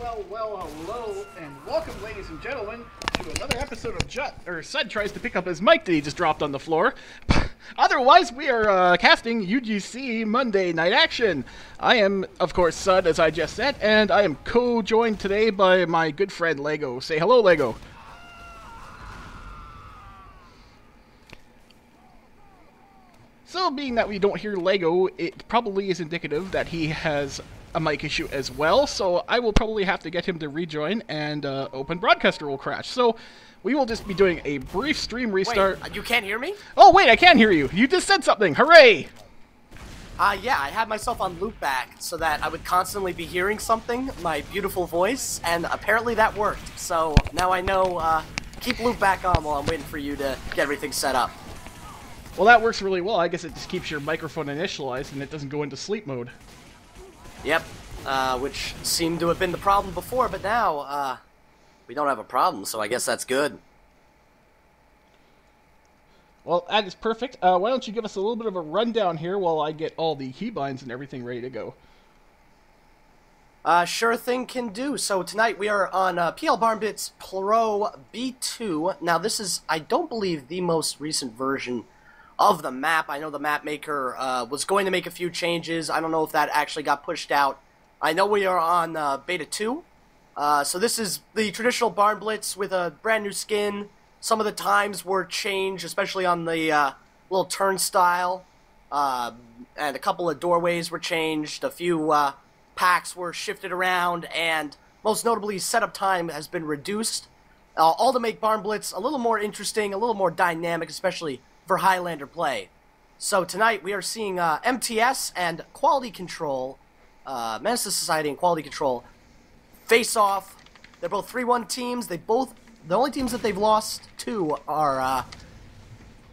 Hello, and welcome, ladies and gentlemen, to another episode of Sud tries to pick up his mic that he just dropped on the floor. Otherwise, we are casting UGC Monday Night Action. I am, of course, Sud, as I just said, and I am co-joined today by my good friend Lego. Say hello, Lego. So, being that we don't hear Lego, it probably is indicative that he has a mic issue as well, so I will probably have to get him to rejoin, and Open Broadcaster will crash. So, we will just be doing a brief stream restart. Wait, you can't hear me? Oh, wait, I can hear you. You just said something. Hooray! Yeah, I had myself on loopback so that I would constantly be hearing something, my beautiful voice, and apparently that worked. So, now I know, keep loopback on while I'm waiting for you to get everything set up. Well, that works really well. I guess it just keeps your microphone initialized and it doesn't go into sleep mode. Yep, which seemed to have been the problem before, but now, we don't have a problem, so I guess that's good. Well, that is perfect. Why don't you give us a little bit of a rundown here while I get all the keybinds and everything ready to go. Sure thing, can do. So tonight we are on PL Barnbits Pro B2. Now this is, I don't believe, the most recent version of the map. I know the map maker was going to make a few changes. I don't know if that actually got pushed out. I know we are on Beta 2. So this is the traditional Barn Blitz with a brand new skin. Some of the times were changed, especially on the little turnstile. And a couple of doorways were changed. A few packs were shifted around. And most notably, setup time has been reduced. All to make Barn Blitz a little more interesting, a little more dynamic, especially for Highlander play. So tonight we are seeing MTS and Quality Control, Menace Society and Quality Control, face off. They're both 3-1 teams. The only teams that they've lost to are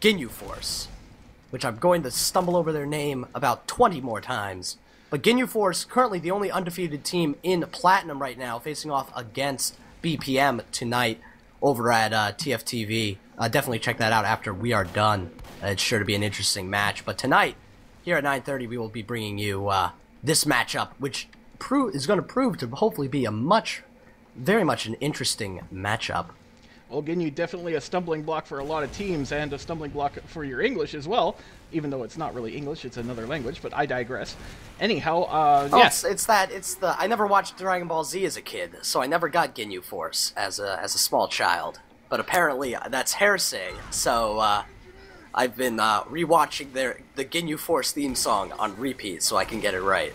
Ginyu Force, which I'm going to stumble over their name about 20 more times. But Ginyu Force, currently the only undefeated team in Platinum right now, facing off against BPM tonight over at TFTV. Definitely check that out after we are done. It's sure to be an interesting match. But tonight, here at 9:30, we will be bringing you this matchup, which is going to prove to hopefully be a very much an interesting matchup. Well, Ginyu, definitely a stumbling block for a lot of teams, and a stumbling block for your English as well, even though it's not really English, it's another language, but I digress. Anyhow, yes. I never watched Dragon Ball Z as a kid, so I never got Ginyu Force as a small child. But apparently that's heresy, so I've been rewatching the Ginyu Force theme song on repeat so I can get it right.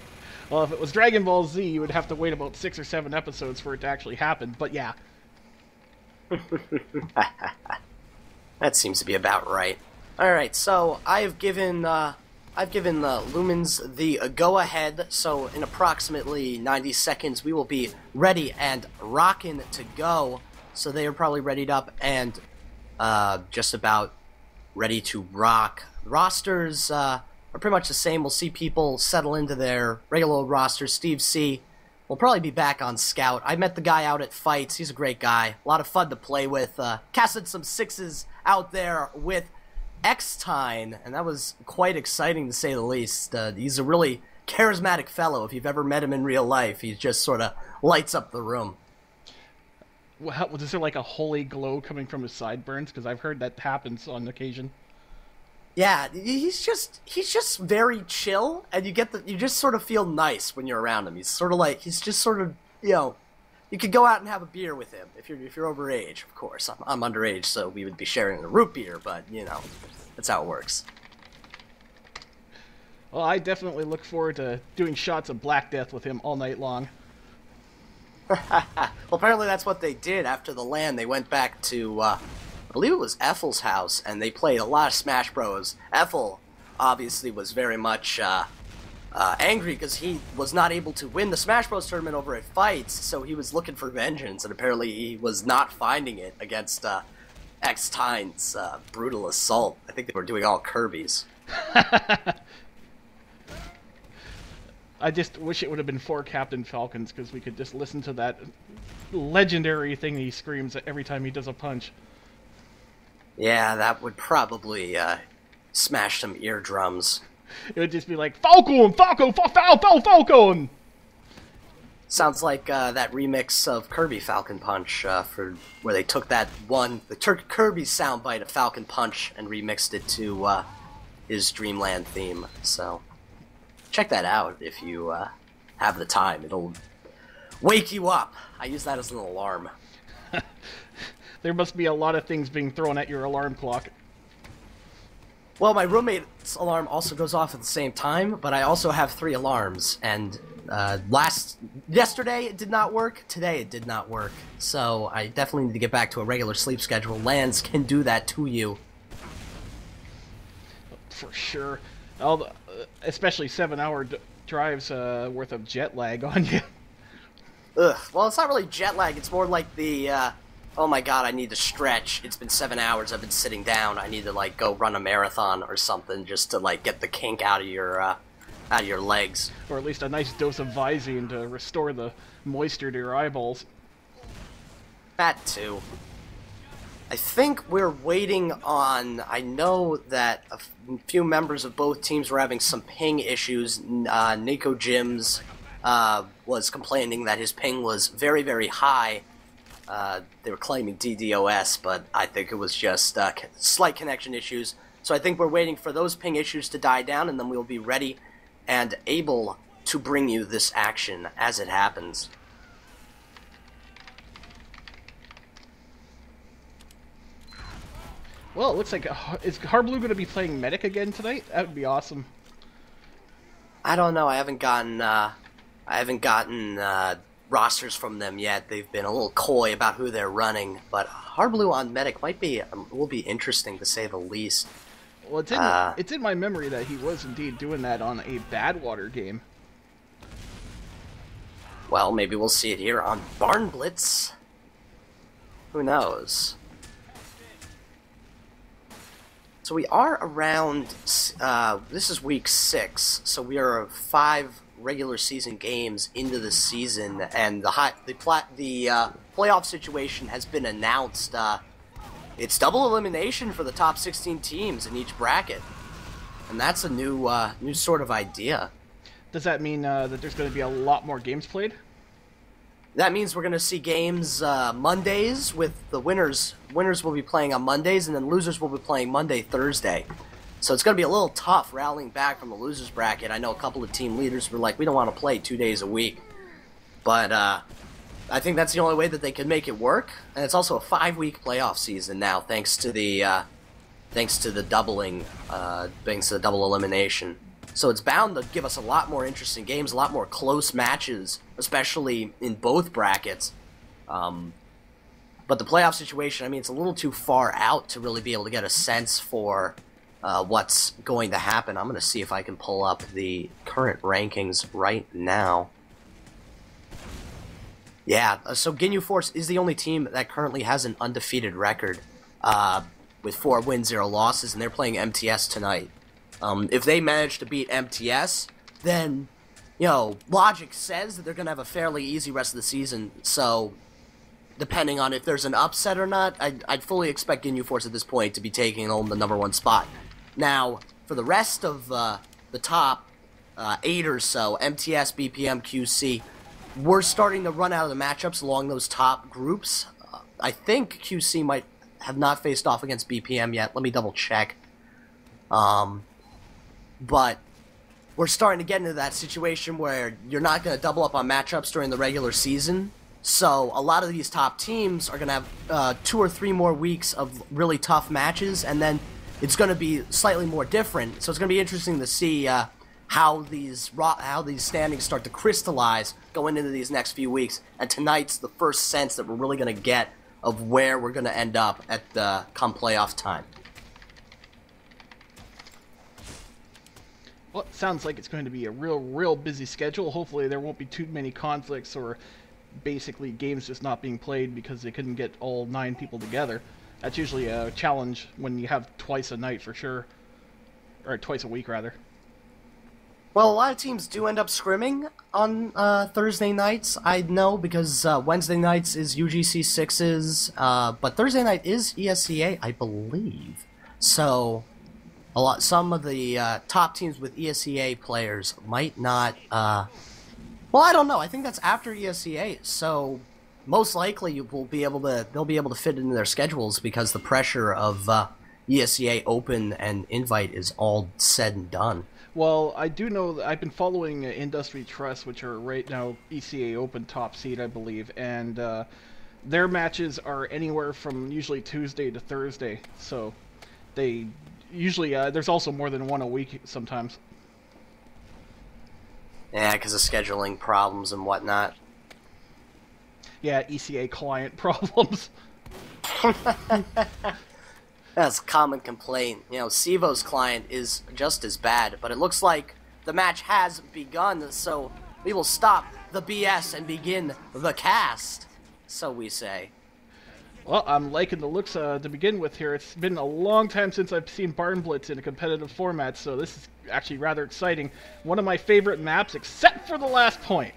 Well, if it was Dragon Ball Z, you would have to wait about 6 or 7 episodes for it to actually happen, but yeah. That seems to be about right. Alright, so I've given the Lumens the go-ahead, so in approximately 90 seconds we will be ready and rocking to go. So they are probably readied up and just about ready to rock. Rosters are pretty much the same. We'll see people settle into their regular old rosters. Steve C will probably be back on Scout. I met the guy out at Fights. He's a great guy. A lot of fun to play with. Casted some 6s out there with EXtine, and that was quite exciting to say the least. He's a really charismatic fellow. If you've ever met him in real life, he just sort of lights up the room. Was there like a holy glow coming from his sideburns? Because I've heard that happens on occasion. Yeah, he's just very chill, and you just sort of feel nice when you're around him. He's just sort of, you could go out and have a beer with him if you're overage, of course. I'm underage, so we would be sharing a root beer, but that's how it works. Well, I definitely look forward to doing shots of Black Death with him all night long. Well, apparently that's what they did after the LAN. They went back to, I believe it was Ethel's house, and they played a lot of Smash Bros. Ethel obviously was very much angry because he was not able to win the Smash Bros. Tournament over at Fights, so he was looking for vengeance, and apparently he was not finding it against EXtine's brutal assault. I think they were doing all Kirby's. I just wish it would have been 4 Captain Falcons, because we could just listen to that legendary thing he screams every time he does a punch. Yeah, that would probably smash some eardrums. It would just be like, Falcon! Falcon! Falcon! Sounds like that remix of Kirby Falcon Punch for where they took that Kirby soundbite of Falcon Punch and remixed it to his Dreamland theme. So check that out if you have the time. It'll wake you up. I use that as an alarm. There must be a lot of things being thrown at your alarm clock. Well, my roommate's alarm also goes off at the same time, but I also have 3 alarms, and yesterday it did not work, today it did not work, so I definitely need to get back to a regular sleep schedule. LANs can do that to you. For sure. Especially 7-hour drives worth of jet lag on you. Ugh, well, it's not really jet lag, it's more like the, oh my god, I need to stretch. It's been 7 hours, I've been sitting down. I need to, like, go run a marathon or something just to, like, get the kink out of your legs. Or at least a nice dose of Visine to restore the moisture to your eyeballs. That, too. I think we're waiting on... I know that a few members of both teams were having some ping issues. Nico Jims was complaining that his ping was very, very high. They were claiming DDoS, but I think it was just slight connection issues. So I think we're waiting for those ping issues to die down, and then we'll be ready and able to bring you this action as it happens. Well, it looks like... is Harblue going to be playing Medic again tonight? That would be awesome. I don't know. I haven't gotten rosters from them yet. They've been a little coy about who they're running, but Harblue on Medic will be interesting to say the least. Well, it's in my memory that he was indeed doing that on a Badwater game. Well, maybe we'll see it here on Barn Blitz. Who knows? So we are around, this is week 6, so we are 5 regular season games into the season, and the playoff situation has been announced. It's double elimination for the top 16 teams in each bracket, and that's a new sort of idea. Does that mean that there's going to be a lot more games played? That means we're going to see games Mondays with the winners. Winners will be playing on Mondays, and then losers will be playing Monday, Thursday. So it's going to be a little tough rallying back from the losers bracket. I know a couple of team leaders were like, we don't want to play 2 days a week. But I think that's the only way that they can make it work. And it's also a 5-week playoff season now, thanks to the doubling, thanks to the double elimination. So it's bound to give us a lot more interesting games, a lot more close matches, especially in both brackets. But the playoff situation, I mean, it's a little too far out to really be able to get a sense for what's going to happen. I'm going to see if I can pull up the current rankings right now. Yeah, so Ginyu Force is the only team that currently has an undefeated record with 4 wins, 0 losses, and they're playing MTS tonight. If they manage to beat MTS, then, you know, logic says that they're going to have a fairly easy rest of the season. So, depending on if there's an upset or not, I'd fully expect Ginyu Force at this point to be taking home the #1 spot. Now, for the rest of the top 8 or so, MTS, BPM, QC, we're starting to run out of the matchups along those top groups. I think QC might have not faced off against BPM yet. Let me double check. But we're starting to get into that situation where you're not going to double up on matchups during the regular season. So a lot of these top teams are going to have 2 or 3 more weeks of really tough matches, and then it's going to be slightly more different. So it's going to be interesting to see how these standings start to crystallize going into these next few weeks. And tonight's the first sense that we're really going to get of where we're going to end up at the come playoff time. Well, it sounds like it's going to be a real busy schedule. Hopefully there won't be too many conflicts or basically games just not being played because they couldn't get all 9 people together. That's usually a challenge when you have twice a night for sure. Or twice a week, rather. Well, a lot of teams do end up scrimming on Thursday nights, I know, because Wednesday nights is UGC 6s, but Thursday night is ESCA, I believe. So some of the top teams with ESCA players might not Well, I don't know. I think that's after ESEA, so most likely they'll be able to fit it into their schedules because the pressure of ESEA Open and Invite is all said and done. Well, I do know that I've been following Industry Trust, which are right now ECA Open top seed, I believe, and their matches are anywhere from usually Tuesday to Thursday. So they usually there's also more than one a week sometimes. Yeah, because of scheduling problems and whatnot. Yeah, ECA client problems. That's a common complaint. You know, Sivo's client is just as bad, but it looks like the match has begun, so we will stop the BS and begin the cast, so we say. Well, I'm liking the looks to begin with here. It's been a long time since I've seen Barn Blitz in a competitive format, so this is actually rather exciting. One of my favorite maps, except for the last point.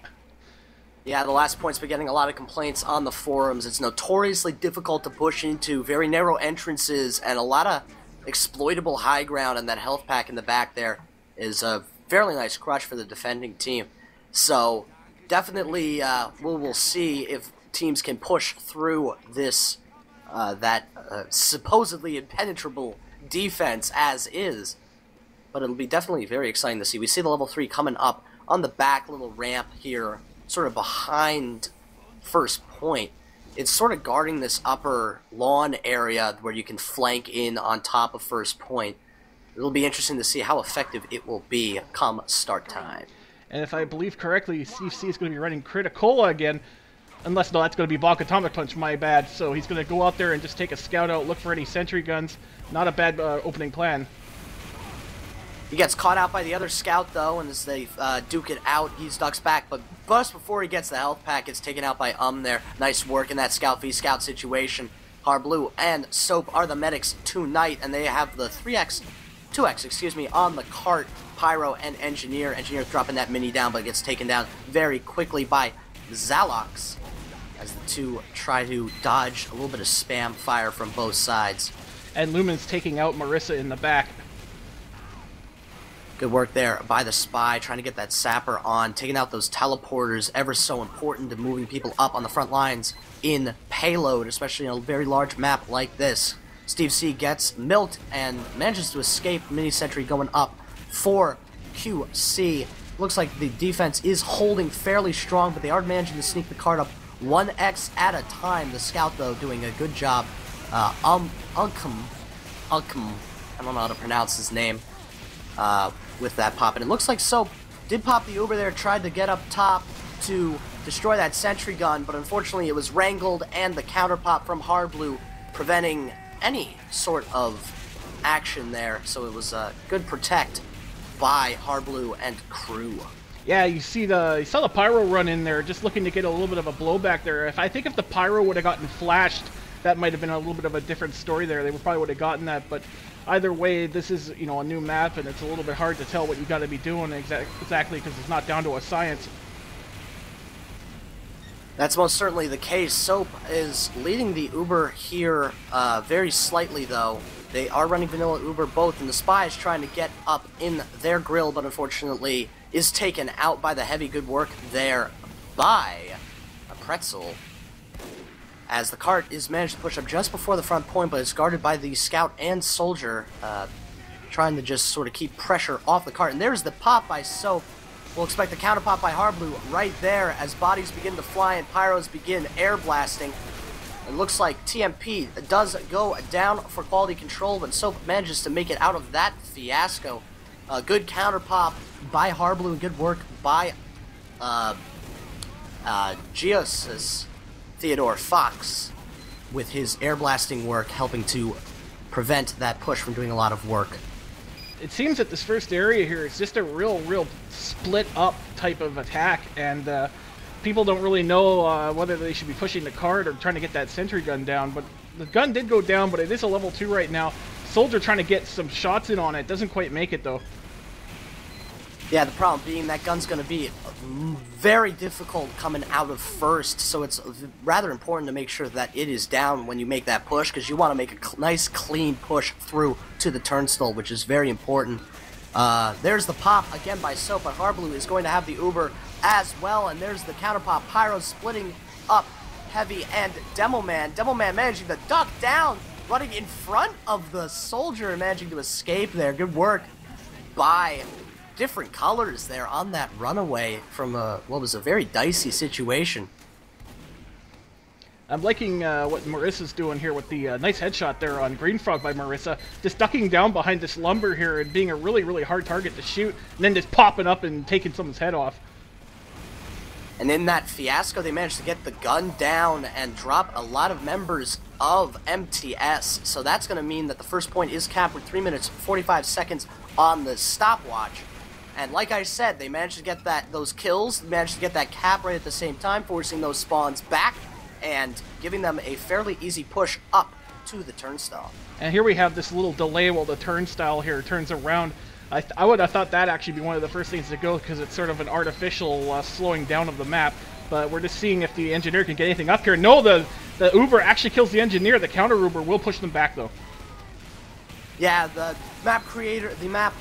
Yeah, the last point's been getting a lot of complaints on the forums. It's notoriously difficult to push into, very narrow entrances, and a lot of exploitable high ground, and that health pack in the back there is a fairly nice crush for the defending team. So, definitely we'll see if teams can push through this, supposedly impenetrable defense as is. But it'll be definitely very exciting to see. We see the level 3 coming up on the back little ramp here, sort of behind first point. It's sort of guarding this upper lawn area where you can flank in on top of first point. It'll be interesting to see how effective it will be come start time. And if I believe correctly, Steve C is going to be running Criticola again. Unless, no, that's going to be Bach Atomic Punch, my bad. So he's going to go out there and just take a scout out, look for any sentry guns. Not a bad opening plan. He gets caught out by the other scout, though, and as they duke it out, he ducks back. But just before he gets the health pack, it's taken out by there. Nice work in that Scout v Scout situation. Harblue and Soap are the medics tonight, and they have the 2X, on the cart. Pyro and Engineer. Engineer dropping that mini down, but it gets taken down very quickly by Zalox, as the two try to dodge a little bit of spam fire from both sides. And Lumen's taking out Marissa in the back. Good work there by the Spy, trying to get that Sapper on, taking out those teleporters, ever so important to moving people up on the front lines in payload, especially in a very large map like this. Steve C gets milked and manages to escape. Mini Sentry going up for QC. Looks like the defense is holding fairly strong, but they are managing to sneak the card up 1x at a time. The Scout, though, doing a good job. Unkum, I don't know how to pronounce his name. With that pop, and it looks like Soap did pop the Uber there, tried to get up top to destroy that sentry gun, but unfortunately it was wrangled, and the counter pop from Harblue preventing any sort of action there, so it was a good protect by Harblue and crew. Yeah, you saw the Pyro run in there, just looking to get a little bit of a blowback there. I think if the Pyro would have gotten flashed, that might have been a little bit of a different story there. They probably would have gotten that, but either way, this is, you know, a new map, and it's a little bit hard to tell what you got to be doing exactly because it's not down to a science. That's most certainly the case. Soap is leading the Uber here very slightly, though. They are running vanilla Uber both, and the Spy is trying to get up in their grill, but unfortunately is taken out by the heavy good work there by a Pretzel. As the cart is managed to push up just before the front point, but it's guarded by the Scout and Soldier, trying to just sort of keep pressure off the cart. And there's the pop by Soap. We'll expect the counter pop by Harblue right there as bodies begin to fly and Pyros begin air blasting. It looks like TMP does go down for quality control, but Soap manages to make it out of that fiasco. A good counter pop by Harblue and good work by Geosis. Theodore Fox, with his air blasting work, helping to prevent that push from doing a lot of work. It seems that this first area here is just a real split up type of attack, and people don't really know whether they should be pushing the cart or trying to get that sentry gun down. But the gun did go down, but it is a level 2 right now. Soldier trying to get some shots in on it, doesn't quite make it though. Yeah, the problem being that gun's going to be very difficult coming out of first, so it's rather important to make sure that it is down when you make that push, because you want to make a nice, clean push through to the turnstile, which is very important. There's the pop again by Soap, but Harblue is going to have the Uber as well. And there's the counterpop. Pyro splitting up Heavy and Demoman. Demoman managing to duck down, running in front of the soldier and managing to escape there. Good work by different colors there on that runaway from what was a very dicey situation. I'm liking what Marissa's doing here with the nice headshot there on Green Frog by Marissa. Just ducking down behind this lumber here and being a really, really hard target to shoot, and then just popping up and taking someone's head off. And in that fiasco, they managed to get the gun down and drop a lot of members of MTS. So that's going to mean that the first point is capped with 3 minutes 45 seconds on the stopwatch. And like I said, they managed to get those kills, managed to get that cap right at the same time, forcing those spawns back and giving them a fairly easy push up to the turnstile. And here we have this little delay while the turnstile here turns around. I would have thought that actually be one of the first things to go because it's sort of an artificial slowing down of the map. But we're just seeing if the engineer can get anything up here. No, the Uber actually kills the engineer. The counter Uber will push them back though. Yeah, the map creator, the map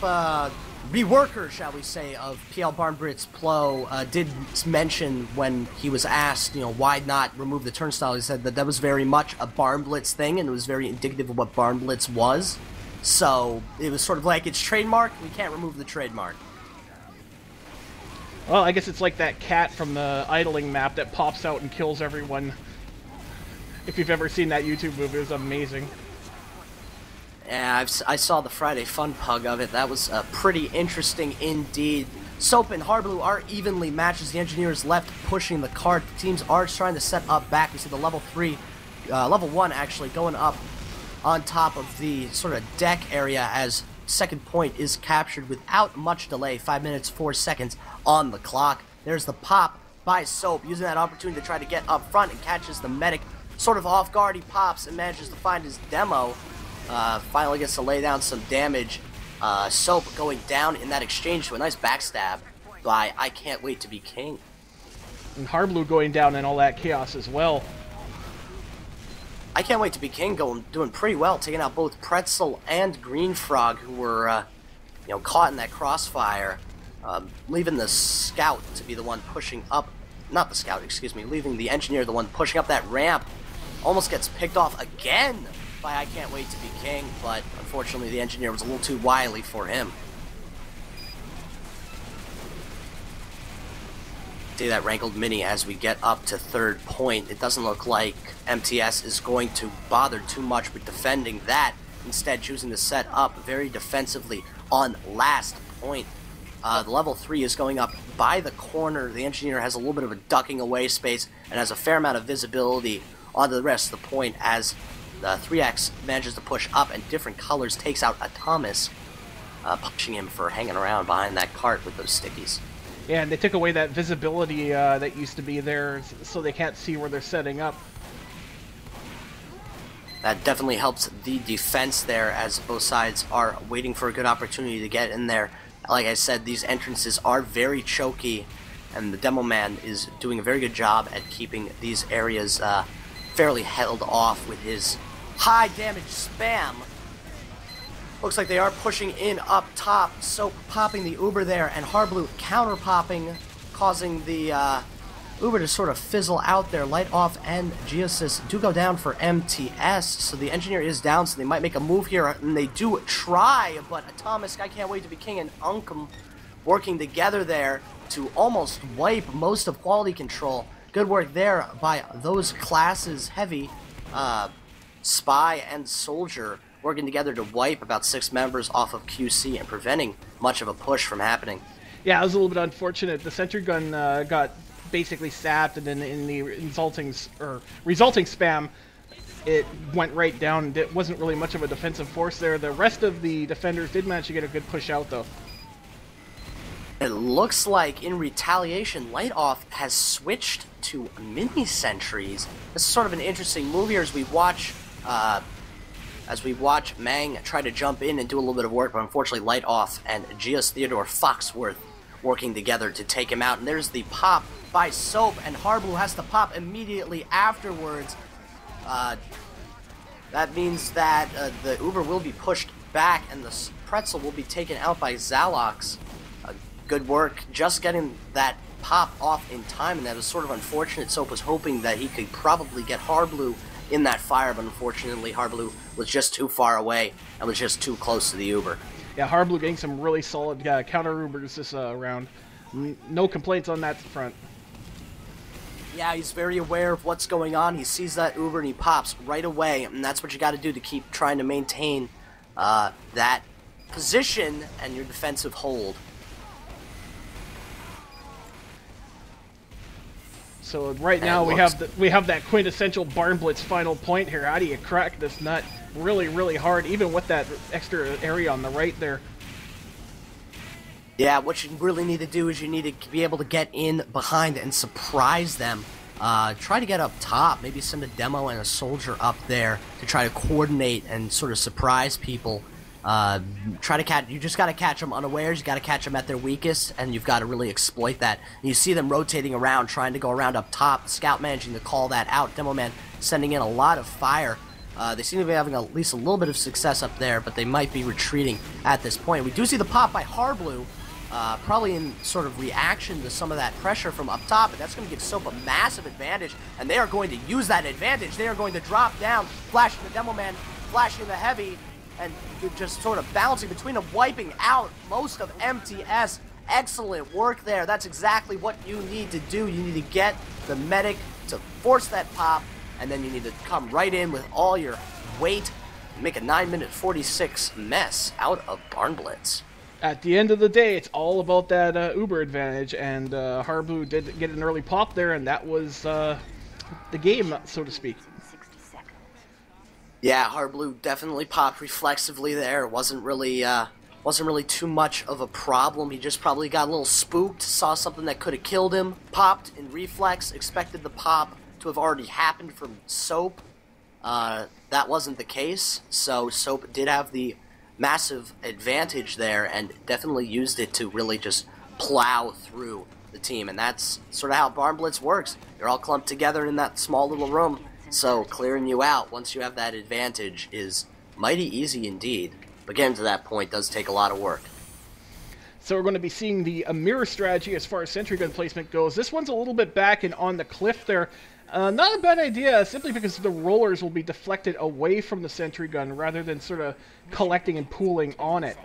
reworker, shall we say, of PL Barnbrit's Plo did mention when he was asked, you know, why not remove the turnstile. He said that that was very much a Barnblitz thing, and it was very indicative of what Barnblitz was. So it was sort of like it's trademark. We can't remove the trademark. Well, I guess it's like that cat from the idling map that pops out and kills everyone. If you've ever seen that YouTube movie, it was amazing. Yeah, I saw the Friday Fun Pug of it. That was pretty interesting indeed. Soap and Harblue are evenly matched as the engineers left pushing the cart. The teams are trying to set up back. We see the level 1 actually going up on top of the sort of deck area as second point is captured without much delay. 5 minutes 4 seconds on the clock. There's the pop by Soap, using that opportunity to try to get up front and catches the medic sort of off guard. He pops and manages to find his demo. Finally gets to lay down some damage. Soap going down in that exchange to a nice backstab by I Can't Wait to Be King. And Harblue going down in all that chaos as well. I Can't Wait to Be King doing pretty well, taking out both Pretzel and Green Frog, who were caught in that crossfire, leaving the scout to be the one pushing up, not the scout, excuse me, leaving the engineer the one pushing up that ramp. Almost gets picked off again by I Can't Wait to Be King, but unfortunately the engineer was a little too wily for him. See that rankled mini as we get up to third point. It doesn't look like MTS is going to bother too much with defending that, instead choosing to set up very defensively on last point. The level 3 is going up by the corner. The engineer has a little bit of a ducking away space and has a fair amount of visibility onto the rest of the point as the 3X manages to push up and different colors takes out a Thomas, punishing him for hanging around behind that cart with those stickies. Yeah, and they took away that visibility that used to be there, so they can't see where they're setting up. That definitely helps the defense there, as both sides are waiting for a good opportunity to get in there. Like I said, these entrances are very choky, and the Demo Man is doing a very good job at keeping these areas fairly held off with his high damage spam. Looks like they are pushing in up top, so popping the Uber there, and Harblue counter-popping, causing the Uber to sort of fizzle out there. Light Off and Geosis do go down for MTS, so the engineer is down, so they might make a move here, and they do try, but Atomic, I Can't Wait to Be King, and Unkum working together there to almost wipe most of quality control. Good work there by those classes, Heavy, Spy, and Soldier, working together to wipe about 6 members off of QC and preventing much of a push from happening. Yeah, it was a little bit unfortunate. The sentry gun got basically sapped, and then in the resulting spam, it went right down. It wasn't really much of a defensive force there. The rest of the defenders did manage to get a good push out, though. It looks like in retaliation, Light Off has switched to mini sentries. This is sort of an interesting move here as we watch Mang try to jump in and do a little bit of work, but unfortunately Light Off and Geos Theodore Foxworth working together to take him out. And there's the pop by Soap, and Harblue has to pop immediately afterwards. That means that the Uber will be pushed back, and the Pretzel will be taken out by Zalox. Good work just getting that pop off in time, and that was sort of unfortunate. Soap was hoping that he could probably get Harblue in that fire, but unfortunately Harblue was just too far away and was just too close to the Uber. Yeah, Harblue getting some really solid counter Ubers this round. No complaints on that front. Yeah, he's very aware of what's going on. He sees that Uber and he pops right away, and that's what you got to do to keep trying to maintain that position and your defensive hold. So right now we have that quintessential Barn Blitz final point here. How do you crack this nut really, really hard, even with that extra area on the right there? Yeah, what you really need to do is you need to be able to get in behind and surprise them. Try to get up top, maybe send a demo and a soldier up there to try to coordinate and sort of surprise people. Try to catch. You just got to catch them unawares. You got to catch them at their weakest, and you've got to really exploit that. And you see them rotating around, trying to go around up top. The scout managing to call that out. Demo man sending in a lot of fire. They seem to be having at least a little bit of success up there, but they might be retreating at this point. We do see the pop by Harblue. Probably in sort of reaction to some of that pressure from up top, and that's going to give Soap a massive advantage, and they are going to use that advantage. They are going to drop down, flashing the Demo Man, flashing the Heavy, and just sort of bouncing between them, wiping out most of MTS. Excellent work there. That's exactly what you need to do. You need to get the medic to force that pop, and then you need to come right in with all your weight and make a 9-minute 46 mess out of Barn Blitz. At the end of the day, it's all about that Uber advantage, and Harblue did get an early pop there, and that was the game, so to speak. Yeah, Harblue definitely popped reflexively there. Wasn't really too much of a problem. He just probably got a little spooked, saw something that could have killed him, popped in reflex, expected the pop to have already happened from Soap. That wasn't the case, so Soap did have the massive advantage there and definitely used it to really just plow through the team, and that's sort of how Barn Blitz works. You're all clumped together in that small little room, so clearing you out once you have that advantage is mighty easy indeed, but getting to that point does take a lot of work. So we're going to be seeing the mirror strategy as far as sentry gun placement goes. This one's a little bit back and on the cliff there. Not a bad idea, simply because the rollers will be deflected away from the sentry gun rather than sort of collecting and pooling on it.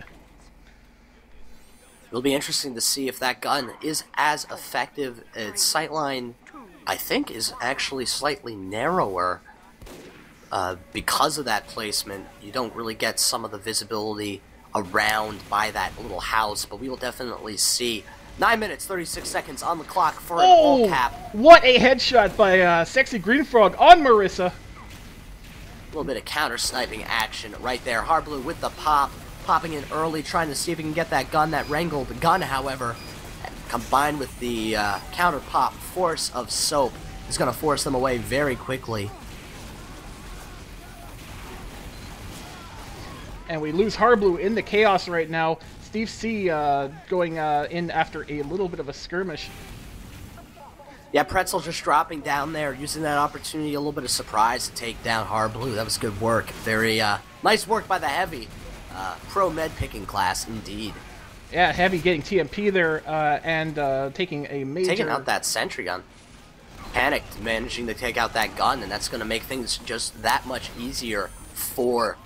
It'll be interesting to see if that gun is as effective. Its sightline, I think, is actually slightly narrower. Because of that placement, you don't really get some of the visibility around by that little house, but we will definitely see. 9 minutes, 36 seconds on the clock for an all cap. What a headshot by Sexy Green Frog on Marissa. A little bit of counter-sniping action right there. Harblue with the pop, popping in early, trying to see if he can get that gun, that wrangled gun, however, combined with the counter-pop force of Soap, is going to force them away very quickly. And we lose Harblue in the chaos right now. Steve C going in after a little bit of a skirmish. Yeah, Pretzel just dropping down there, using that opportunity, a little bit of surprise to take down Harblue. That was good work. Very nice work by the Heavy. Pro med picking class, indeed. Yeah, Heavy getting TMP there and taking a major... Taking out that sentry gun. Panicked, managing to take out that gun, and that's going to make things just that much easier for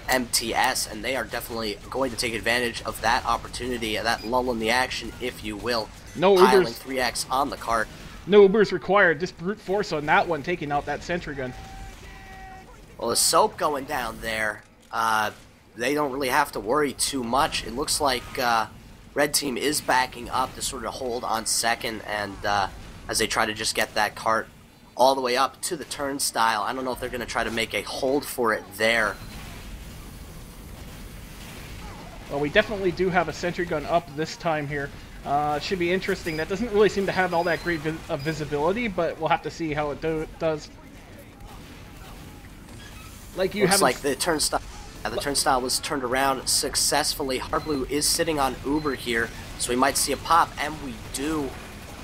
MTS, and they are definitely going to take advantage of that opportunity, that lull in the action, if you will. No piling Ubers. 3x on the cart. No Ubers required. Just brute force on that one, taking out that sentry gun. Well, the Soap going down there, they don't really have to worry too much. It looks like Red Team is backing up to sort of hold on second, and as they try to just get that cart all the way up to the turnstile. I don't know if they're going to try to make a hold for it there. Well, we definitely do have a sentry gun up this time here. It should be interesting. That doesn't really seem to have all that great visibility, but we'll have to see how it does. Like you Looks like the turnstile was turned around successfully. Harblue is sitting on Uber here, so we might see a pop, and we do.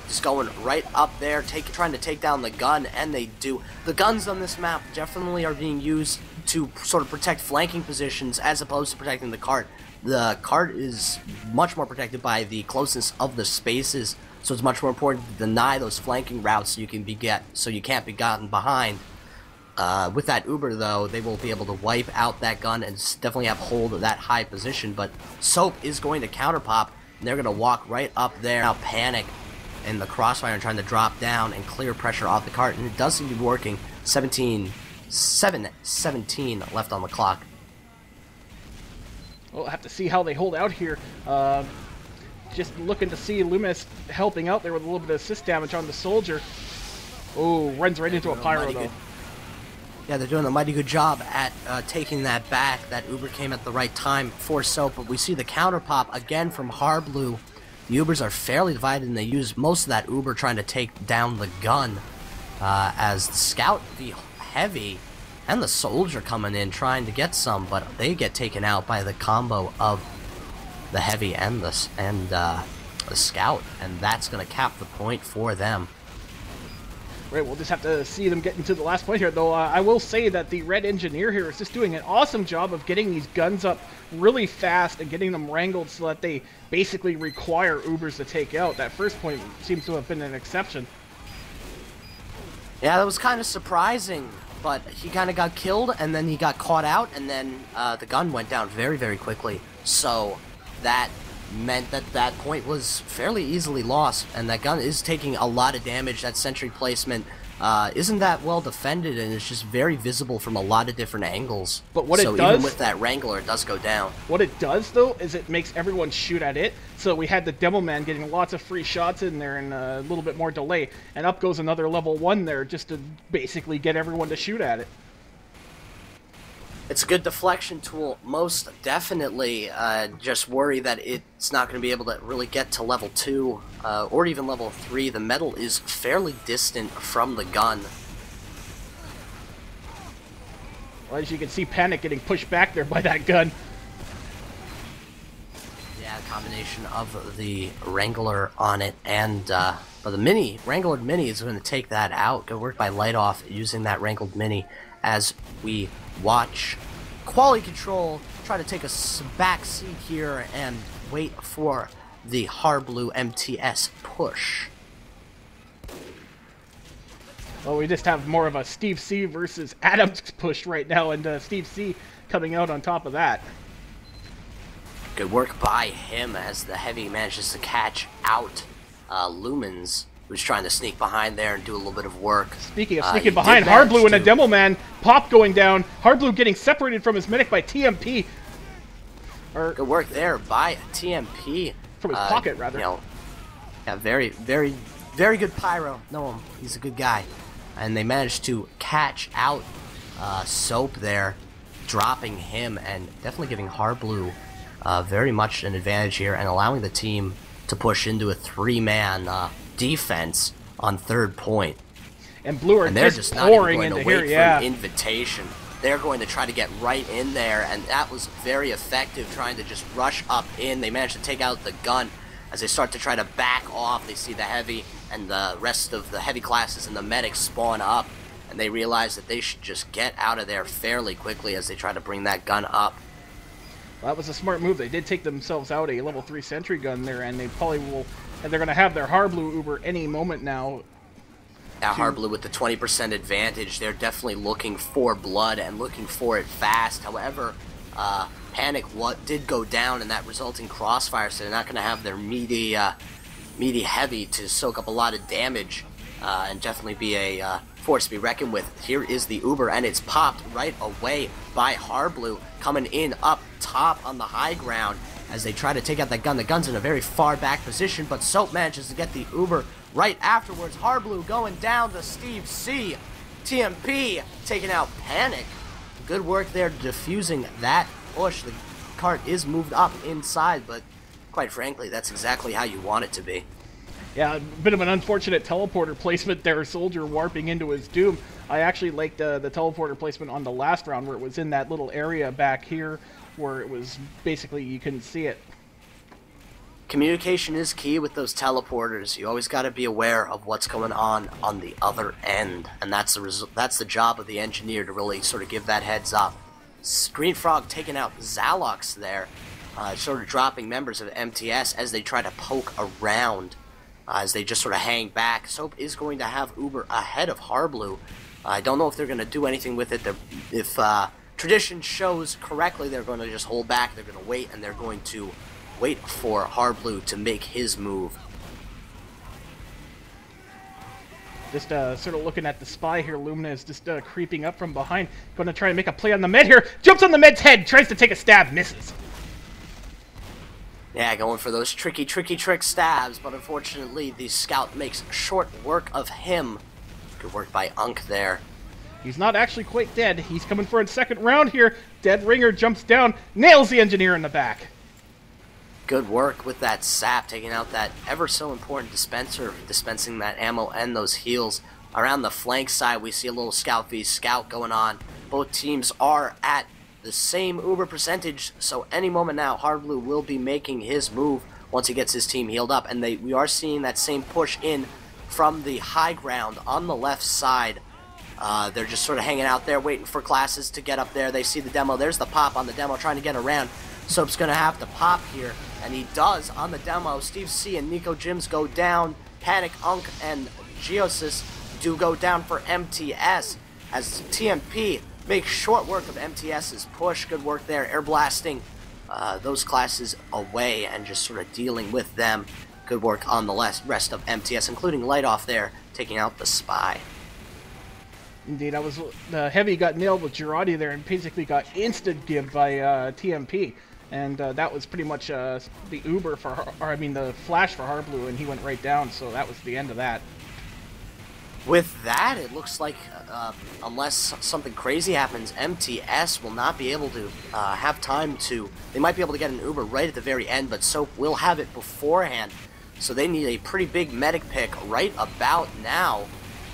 Just going right up there, trying to take down the gun, and they do. The guns on this map definitely are being used to sort of protect flanking positions as opposed to protecting the cart. The cart is much more protected by the closeness of the spaces So it's much more important to deny those flanking routes so you can't be gotten behind. With that Uber, though, they will be able to wipe out that gun and definitely have hold of that high position. But Soap is going to counterpop, and they're going to walk right up there. Now Panic in the crossfire and trying to drop down and clear pressure off the cart, and it does seem to be working. 17 left on the clock. We'll have to see how they hold out here. Just looking to see Loomis helping out there with a little bit of assist damage on the soldier. Oh, runs right into a pyro, though. Yeah, they're doing a mighty good job at taking that back. That Uber came at the right time for Soap, but we see the counter pop again from Harblue. The Ubers are fairly divided, and they use most of that Uber trying to take down the gun, as the Scout, the Heavy, and the Soldier coming in trying to get some, but they get taken out by the combo of the Heavy and the Scout, and that's going to cap the point for them. Right, we'll just have to see them get into the last point here, though. I will say that the Red Engineer here is just doing an awesome job of getting these guns up really fast and getting them wrangled so that they basically require Ubers to take out. That first point seems to have been an exception. Yeah, that was kind of surprising, but he kind of got killed, and then he got caught out, and then the gun went down very, very quickly. So that meant that that point was fairly easily lost, and that gun is taking a lot of damage. That sentry placement isn't that well defended, and it's just very visible from a lot of different angles. But what so it does, even with that Wrangler, it does go down. What it does, though, is it makes everyone shoot at it. So we had the Demoman getting lots of free shots in there and a little bit more delay, and up goes another level 1 there just to basically get everyone to shoot at it. It's a good deflection tool, most definitely. Just worry that it's not going to be able to really get to level 2 or even level 3. The metal is fairly distant from the gun. Well, as you can see, Panic getting pushed back there by that gun. Yeah, a combination of the Wrangler on it and but the Wranglered Mini is going to take that out. Good work by Light Off using that Wrangled Mini as we watch Quality Control try to take a back seat here and wait for the Harblue MTS push. Well, we just have more of a Steve C versus Adams push right now, and Steve C coming out on top of that. Good work by him as the Heavy manages to catch out Lumens, who's trying to sneak behind there and do a little bit of work. Speaking of sneaking behind, Harblue and a Demoman, Pop going down. Harblue getting separated from his medic by TMP. Good work there by TMP. From his pocket, rather. You know, yeah, very, very, very good pyro. Know him. He's a good guy. And they managed to catch out Soap there, dropping him and definitely giving Harblue very much an advantage here and allowing the team to push into a 3-man defense on third point. And Blue are just pouring into here, yeah. For an invitation. They're going to try to get right in there, and that was very effective, trying to just rush up in. They managed to take out the gun. As they start to try to back off, they see the Heavy and the rest of the Heavy classes and the medics spawn up, and they realize that they should just get out of there fairly quickly as they try to bring that gun up. Well, that was a smart move. They did take themselves out a level 3 sentry gun there, and they probably will, and they're going to have their Harblue Uber any moment now. Now Harblue with the 20% advantage, they're definitely looking for blood and looking for it fast. However, Panic did go down in that resulting crossfire, so they're not going to have their meaty Heavy to soak up a lot of damage and definitely be a force to be reckoned with. Here is the Uber, and it's popped right away by Harblue, coming in up top on the high ground as they try to take out that gun. The gun's in a very far back position, but Soap manages to get the Uber right afterwards. Harblue going down to Steve C. TMP taking out Panic. Good work there defusing that push. The cart is moved up inside, but quite frankly, that's exactly how you want it to be. Yeah, a bit of an unfortunate teleporter placement there, Soldier warping into his doom. I actually liked the teleporter placement on the last round where it was in that little area back here where it was basically you couldn't see it. Communication is key with those teleporters. You always got to be aware of what's going on the other end, and that's the job of the engineer to really sort of give that heads up. Green Frog taking out Zalox there, sort of dropping members of MTS as they try to poke around as they just sort of hang back. Soap is going to have Uber ahead of Harblu. I don't know if they're going to do anything with it. If tradition shows correctly, they're going to just hold back. They're going to wait, and they're going to wait for Harblu to make his move. Just sort of looking at the spy here. Lumina is just creeping up from behind. Going to try and make a play on the med here. Jumps on the med's head. Tries to take a stab. Misses. Yeah, going for those tricky trick stabs. But unfortunately, the scout makes short work of him. Good work by Unk there. He's not actually quite dead. He's coming for a second round here. Dead Ringer jumps down. Nails the engineer in the back. Good work with that sap, taking out that ever so important dispenser, dispensing that ammo and those heals. Around the flank side, we see a little scout v scout going on. Both teams are at the same Uber percentage, so any moment now, Harblu will be making his move once he gets his team healed up. And we are seeing that same push in from the high ground on the left side. They're just sort of hanging out there, waiting for classes to get up there. They see the demo. There's the pop on the demo, trying to get around. Soap's going to have to pop here, and he does on the demo. Steve C and Nico Jims go down. Panic, Unk, and Geosis do go down for MTS, as TMP makes short work of MTS's push. Good work there, air blasting those classes away and just sort of dealing with them. Good work on the rest of MTS, including Light Off there, taking out the spy. Indeed, Heavy got nailed with Girardi there and basically got instant give by TMP. And that was pretty much the Uber for, the flash for Harblu, and he went right down, so that was the end of that. With that, it looks like, unless something crazy happens, MTS will not be able to have time to... They might be able to get an Uber right at the very end, but Soap will have it beforehand. So they need a pretty big medic pick right about now,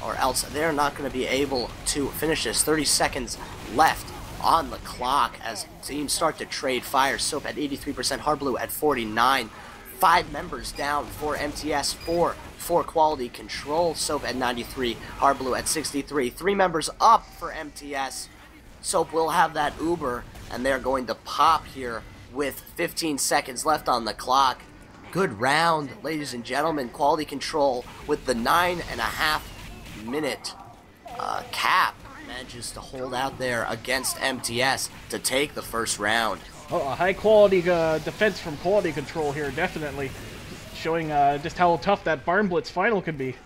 or else they're not going to be able to finish this. 30 seconds left on the clock as teams start to trade fire. Soap at 83%, Harblu at 49%. 5 members down for MTS, 4 for Quality Control. Soap at 93, Harblu at 63. 3 members up for MTS. Soap will have that Uber, and they're going to pop here with 15 seconds left on the clock. Good round, ladies and gentlemen. Quality Control with the 9.5 minute cap manages to hold out there against MTS to take the first round. Oh, a high-quality defense from Quality Control here, definitely. Showing just how tough that Barn Blitz final can be.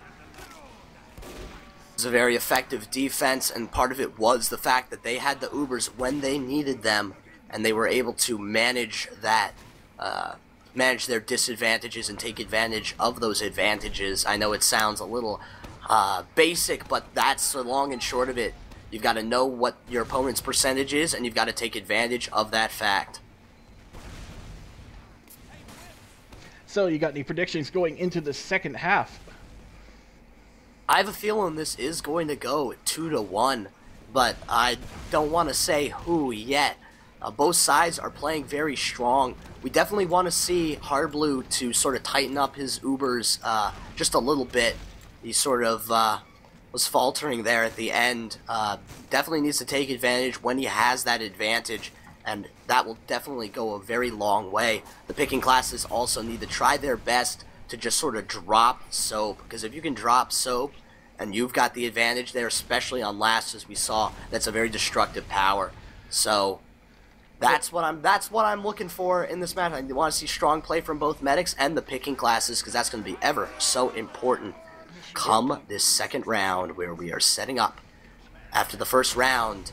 It's a very effective defense, and part of it was the fact that they had the Ubers when they needed them, and they were able to manage that, manage their disadvantages and take advantage of those advantages. I know it sounds a little basic, but that's the long and short of it. You've got to know what your opponent's percentage is, and you've got to take advantage of that fact. So, you got any predictions going into the second half? I have a feeling this is going to go 2-1, but I don't want to say who yet. Both sides are playing very strong. We definitely want to see Harblu to sort of tighten up his Ubers just a little bit. He sort of was faltering there at the end. Definitely needs to take advantage when he has that advantage, and that will definitely go a very long way. The picking classes also need to try their best to just sort of drop Soap, because if you can drop Soap and you've got the advantage there, especially on last, as we saw, that's a very destructive power. So that's what I'm looking for in this match. I want to see strong play from both medics and the picking classes, because that's going to be ever so important come this second round, where we are setting up. After the first round,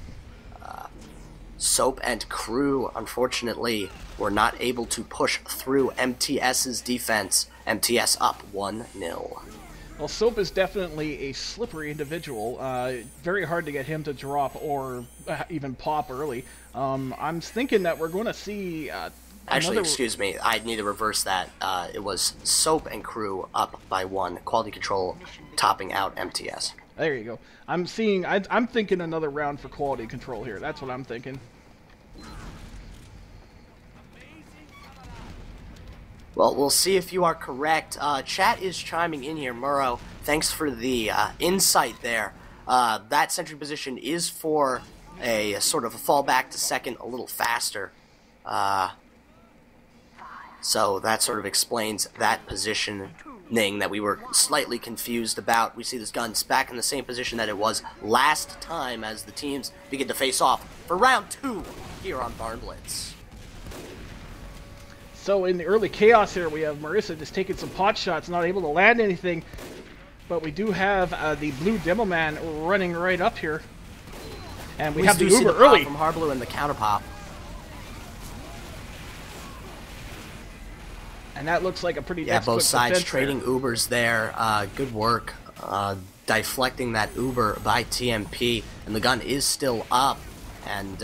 Soap and crew, unfortunately, were not able to push through MTS's defense. MTS up 1-0. Well, Soap is definitely a slippery individual. Very hard to get him to drop or even pop early. I'm thinking that we're going to see... Actually, excuse me, I need to reverse that. It was Soap and crew up by 1. Quality Control topping out MTS. There you go. I'm thinking another round for Quality Control here. That's what I'm thinking. Well, we'll see if you are correct. Chat is chiming in here. Murrow, thanks for the insight there. That sentry position is for a sort of a fallback to second a little faster. So that sort of explains that position. that we were slightly confused about. We see this gun's back in the same position that it was last time as the teams begin to face off for round 2 here on Barn Blitz. So in the early chaos here, we have Marissa just taking some pot shots, not able to land anything. But we do have the blue demo man running right up here. And we have the Uber early. From Harblue and the counter pop. And that looks like a pretty both sides trading Ubers there. Good work deflecting that Uber by TMP. And the gun is still up. And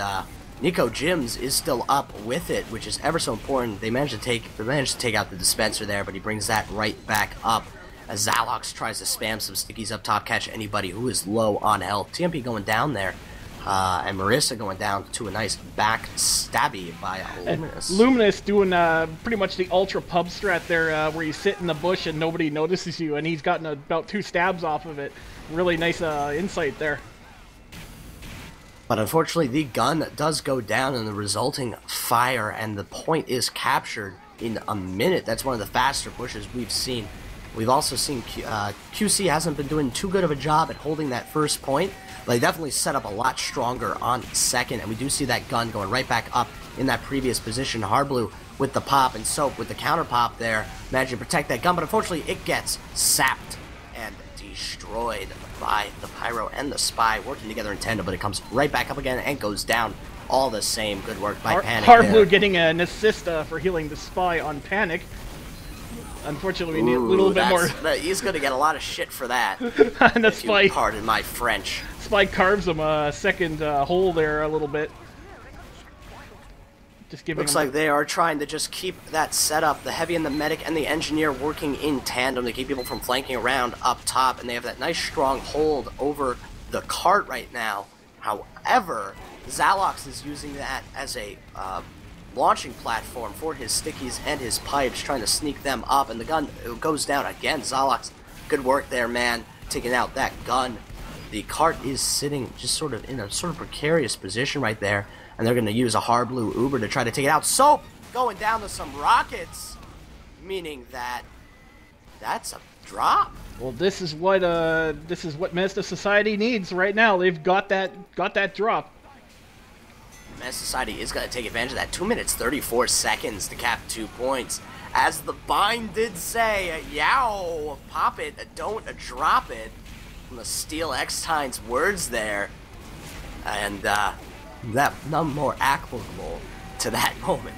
Nico Jims is still up with it, which is ever so important. They managed to take out the dispenser there, but he brings that right back up. As Zalox tries to spam some stickies up top, catch anybody who is low on health. TMP going down there. And Marissa going down to a nice back stabby by Luminous. And Luminous doing pretty much the ultra pub strat there, where you sit in the bush and nobody notices you, and he's gotten about 2 stabs off of it. Really nice insight there. But unfortunately, the gun does go down in the resulting fire, and the point is captured in a minute. That's one of the faster pushes we've seen. We've also seen QC hasn't been doing too good of a job at holding that first point. But they definitely set up a lot stronger on second, and we do see that gun going right back up in that previous position. Harblue with the pop and Soap with the counter pop there, managing to protect that gun, but unfortunately it gets sapped and destroyed by the Pyro and the Spy working together in tandem, but it comes right back up again and goes down all the same. Good work by Panic Harblue getting an assist for healing the Spy on Panic. Unfortunately, we need a little bit more. He's going to get a lot of shit for that. And the Spy, pardon my French. Spy carves him a second hole there a little bit. Just giving. Looks like they are trying to just keep that setup. The Heavy and the Medic and the Engineer working in tandem to keep people from flanking around up top, and they have that nice strong hold over the cart right now. However, Zalox is using that as a launching platform for his stickies and his pipes, trying to sneak them up, and the gun goes down again. Zalox, good work there, man, taking out that gun. The cart is sitting just sort of in a precarious position right there, and they're going to use a Harblue Uber to try to take it out. Soap going down to some rockets, meaning that's a drop. Well, this is what Menace Society needs right now. They've got that drop. Menace Society is going to take advantage of that. 2 minutes, 34 seconds to cap 2 points. As the bind did say, yow, pop it, don't drop it. From the Steel X-Tine's words there. And that none more applicable to that moment.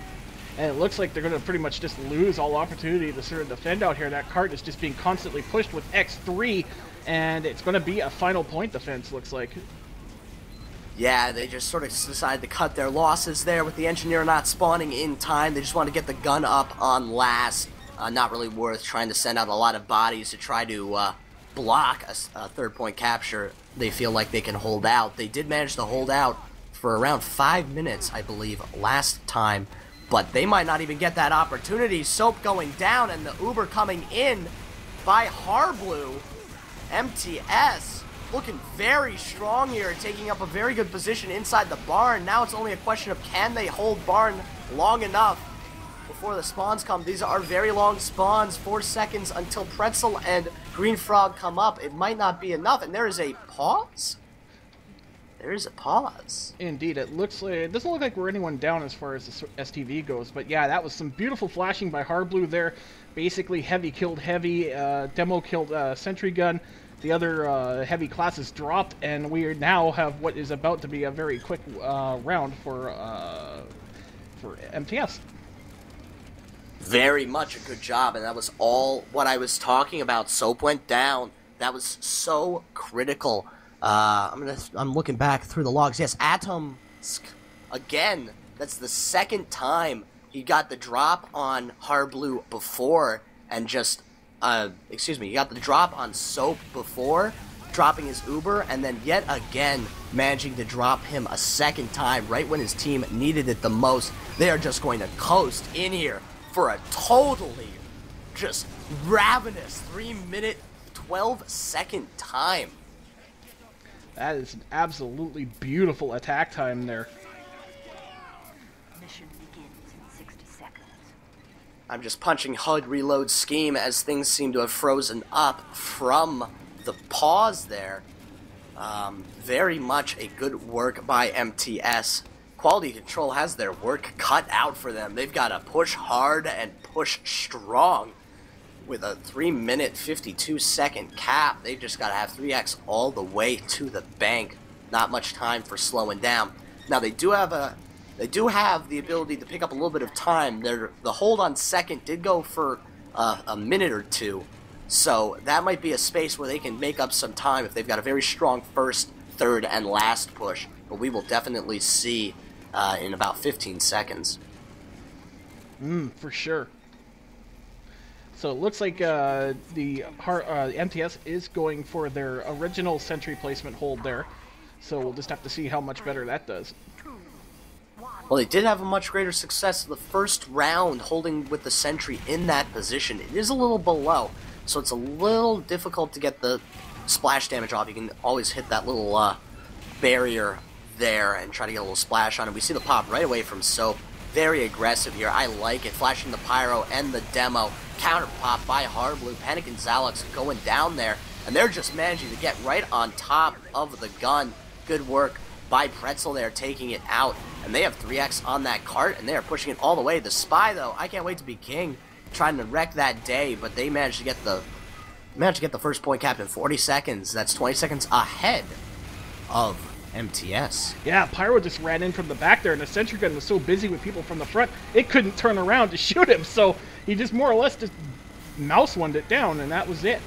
And it looks like they're going to pretty much just lose all opportunity to sort of defend out here. That cart is just being constantly pushed with X3, and it's going to be a final point defense, looks like. Yeah, they just sort of decided to cut their losses there with the Engineer not spawning in time. They just want to get the gun up on last. Not really worth trying to send out a lot of bodies to try to block a third point capture. They feel like they can hold out. They did manage to hold out for around 5 minutes, I believe, last time. But they might not even get that opportunity. Soap going down and the Uber coming in by Harblue. MTS looking very strong here, taking up a very good position inside the barn. Now it's only a question of can they hold barn long enough before the spawns come. These are very long spawns, 4 seconds until Pretzel and Green Frog come up. It might not be enough, and there is a pause. There is a pause. Indeed, it doesn't look like we're anyone down as far as the STV goes, but yeah, that was some beautiful flashing by Harblue there. Basically, Heavy killed Heavy, Demo killed Sentry Gun. The other heavy classes dropped, and we now have what is about to be a very quick round for MTS. Very much a good job, and that was all what I was talking about. Soap went down. That was so critical. I'm looking back through the logs. Yes, Atomsk again. That's the second time he got the drop on Harblue before, and just he got the drop on Soap before, dropping his Uber, and then yet again managing to drop him a second time right when his team needed it the most. They are just going to coast in here for a totally just ravenous 3-minute, 12-second time. That is an absolutely beautiful attack time there. Mission begins in 60 seconds. I'm just punching HUD reload scheme as things seem to have frozen up from the pause there. Very much a good work by MTS. Quality Control has their work cut out for them. They've got to push hard and push strong. With a 3-minute 52-second cap, they've just got to have 3x all the way to the bank. Not much time for slowing down. Now they do have the ability to pick up a little bit of time. The hold on second did go for a minute or two, so that might be a space where they can make up some time if they've got a very strong first, third, and last push. But we will definitely see in about 15 seconds. For sure. So it looks like the MTS is going for their original sentry placement hold there. So we'll just have to see how much better that does. Well, they did have a much greater success the first round holding with the sentry in that position. It is a little below, so it's a little difficult to get the splash damage off. You can always hit that little barrier there and try to get a little splash on it. We see the pop right away from Soap. Very aggressive here. I like it. Flashing the Pyro and the demo. Counter pop by Hardblue. Panic and Zalox going down there, and they're just managing to get right on top of the gun. Good work by Pretzel there, taking it out. And they have 3x on that cart, and they are pushing it all the way. The Spy, though, I can't wait to be king, trying to wreck that day, but they managed to get the first point cap in 40 seconds. That's 20 seconds ahead of MTS. Yeah, Pyro just ran in from the back there, and the sentry gun was so busy with people from the front, it couldn't turn around to shoot him, so he just more or less just mouse-one'd it down, and that was it.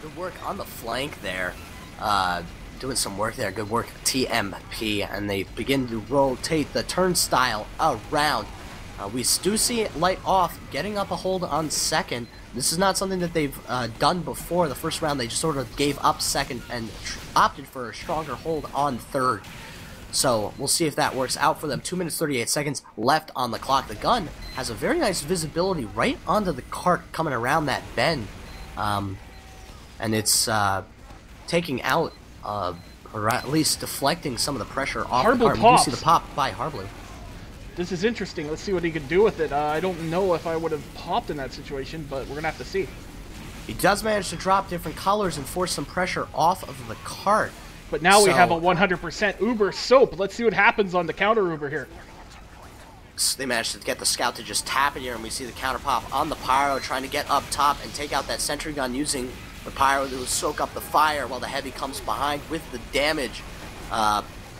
Good work on the flank there. Doing some work there. Good work, TMP, and they begin to rotate the turnstile around. We do see it light off, getting up a hold on second. This is not something that they've done before. The first round, they just sort of gave up second and opted for a stronger hold on third. So we'll see if that works out for them. 2 minutes 38 seconds left on the clock. The gun has a very nice visibility right onto the cart coming around that bend, and it's taking out or at least deflecting some of the pressure off the cart. We do see the pop by Hardblue. This is interesting. Let's see what he can do with it. I don't know if I would have popped in that situation, but we're going to have to see. He does manage to drop different colors and force some pressure off of the cart. But now we have a 100% Uber Soap. Let's see what happens on the counter Uber here. They managed to get the scout to just tap it here, and we see the counter pop on the Pyro trying to get up top and take out that sentry gun using the Pyro to soak up the fire while the Heavy comes behind with the damage.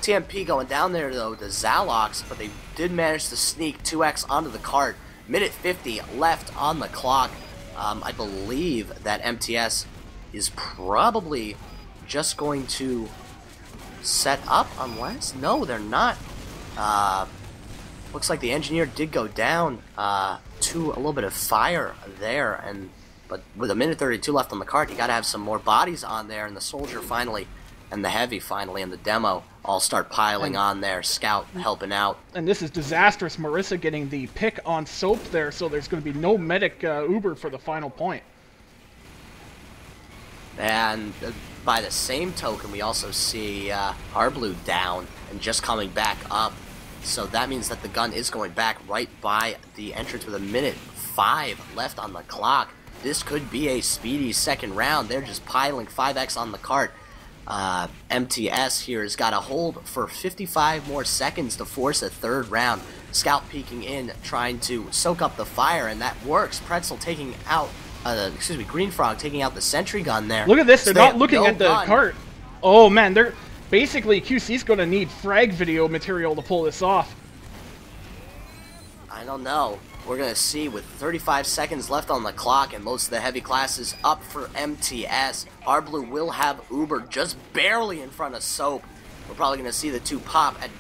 TMP going down there, though, to Zalox, but they did manage to sneak 2x onto the cart. Minute 50 left on the clock. I believe that MTS is probably just going to set up unless... No, they're not. Looks like the engineer did go down to a little bit of fire there, but with a minute 32 left on the cart, you got to have some more bodies on there, and the soldier finally, and the Heavy finally, and the demo all start piling on there. Scout helping out. And this is disastrous. Marissa getting the pick on Soap there, so there's going to be no medic Uber for the final point. And by the same token, we also see Hardblue down and just coming back up. So that means that the gun is going back right by the entrance with a minute 5 left on the clock. This could be a speedy second round. They're just piling 5x on the cart. MTS here has got a hold for 55 more seconds to force a third round. Scout peeking in, trying to soak up the fire, and that works. Pretzel taking out, Green Frog taking out the sentry gun there. Look at this, they're not looking at the cart. Oh man, they're basically, QC's going to need frag video material to pull this off. I don't know. We're going to see with 35 seconds left on the clock and most of the Heavy classes up for MTS. Hardblue will have Uber just barely in front of Soap. We're probably going to see the two pop at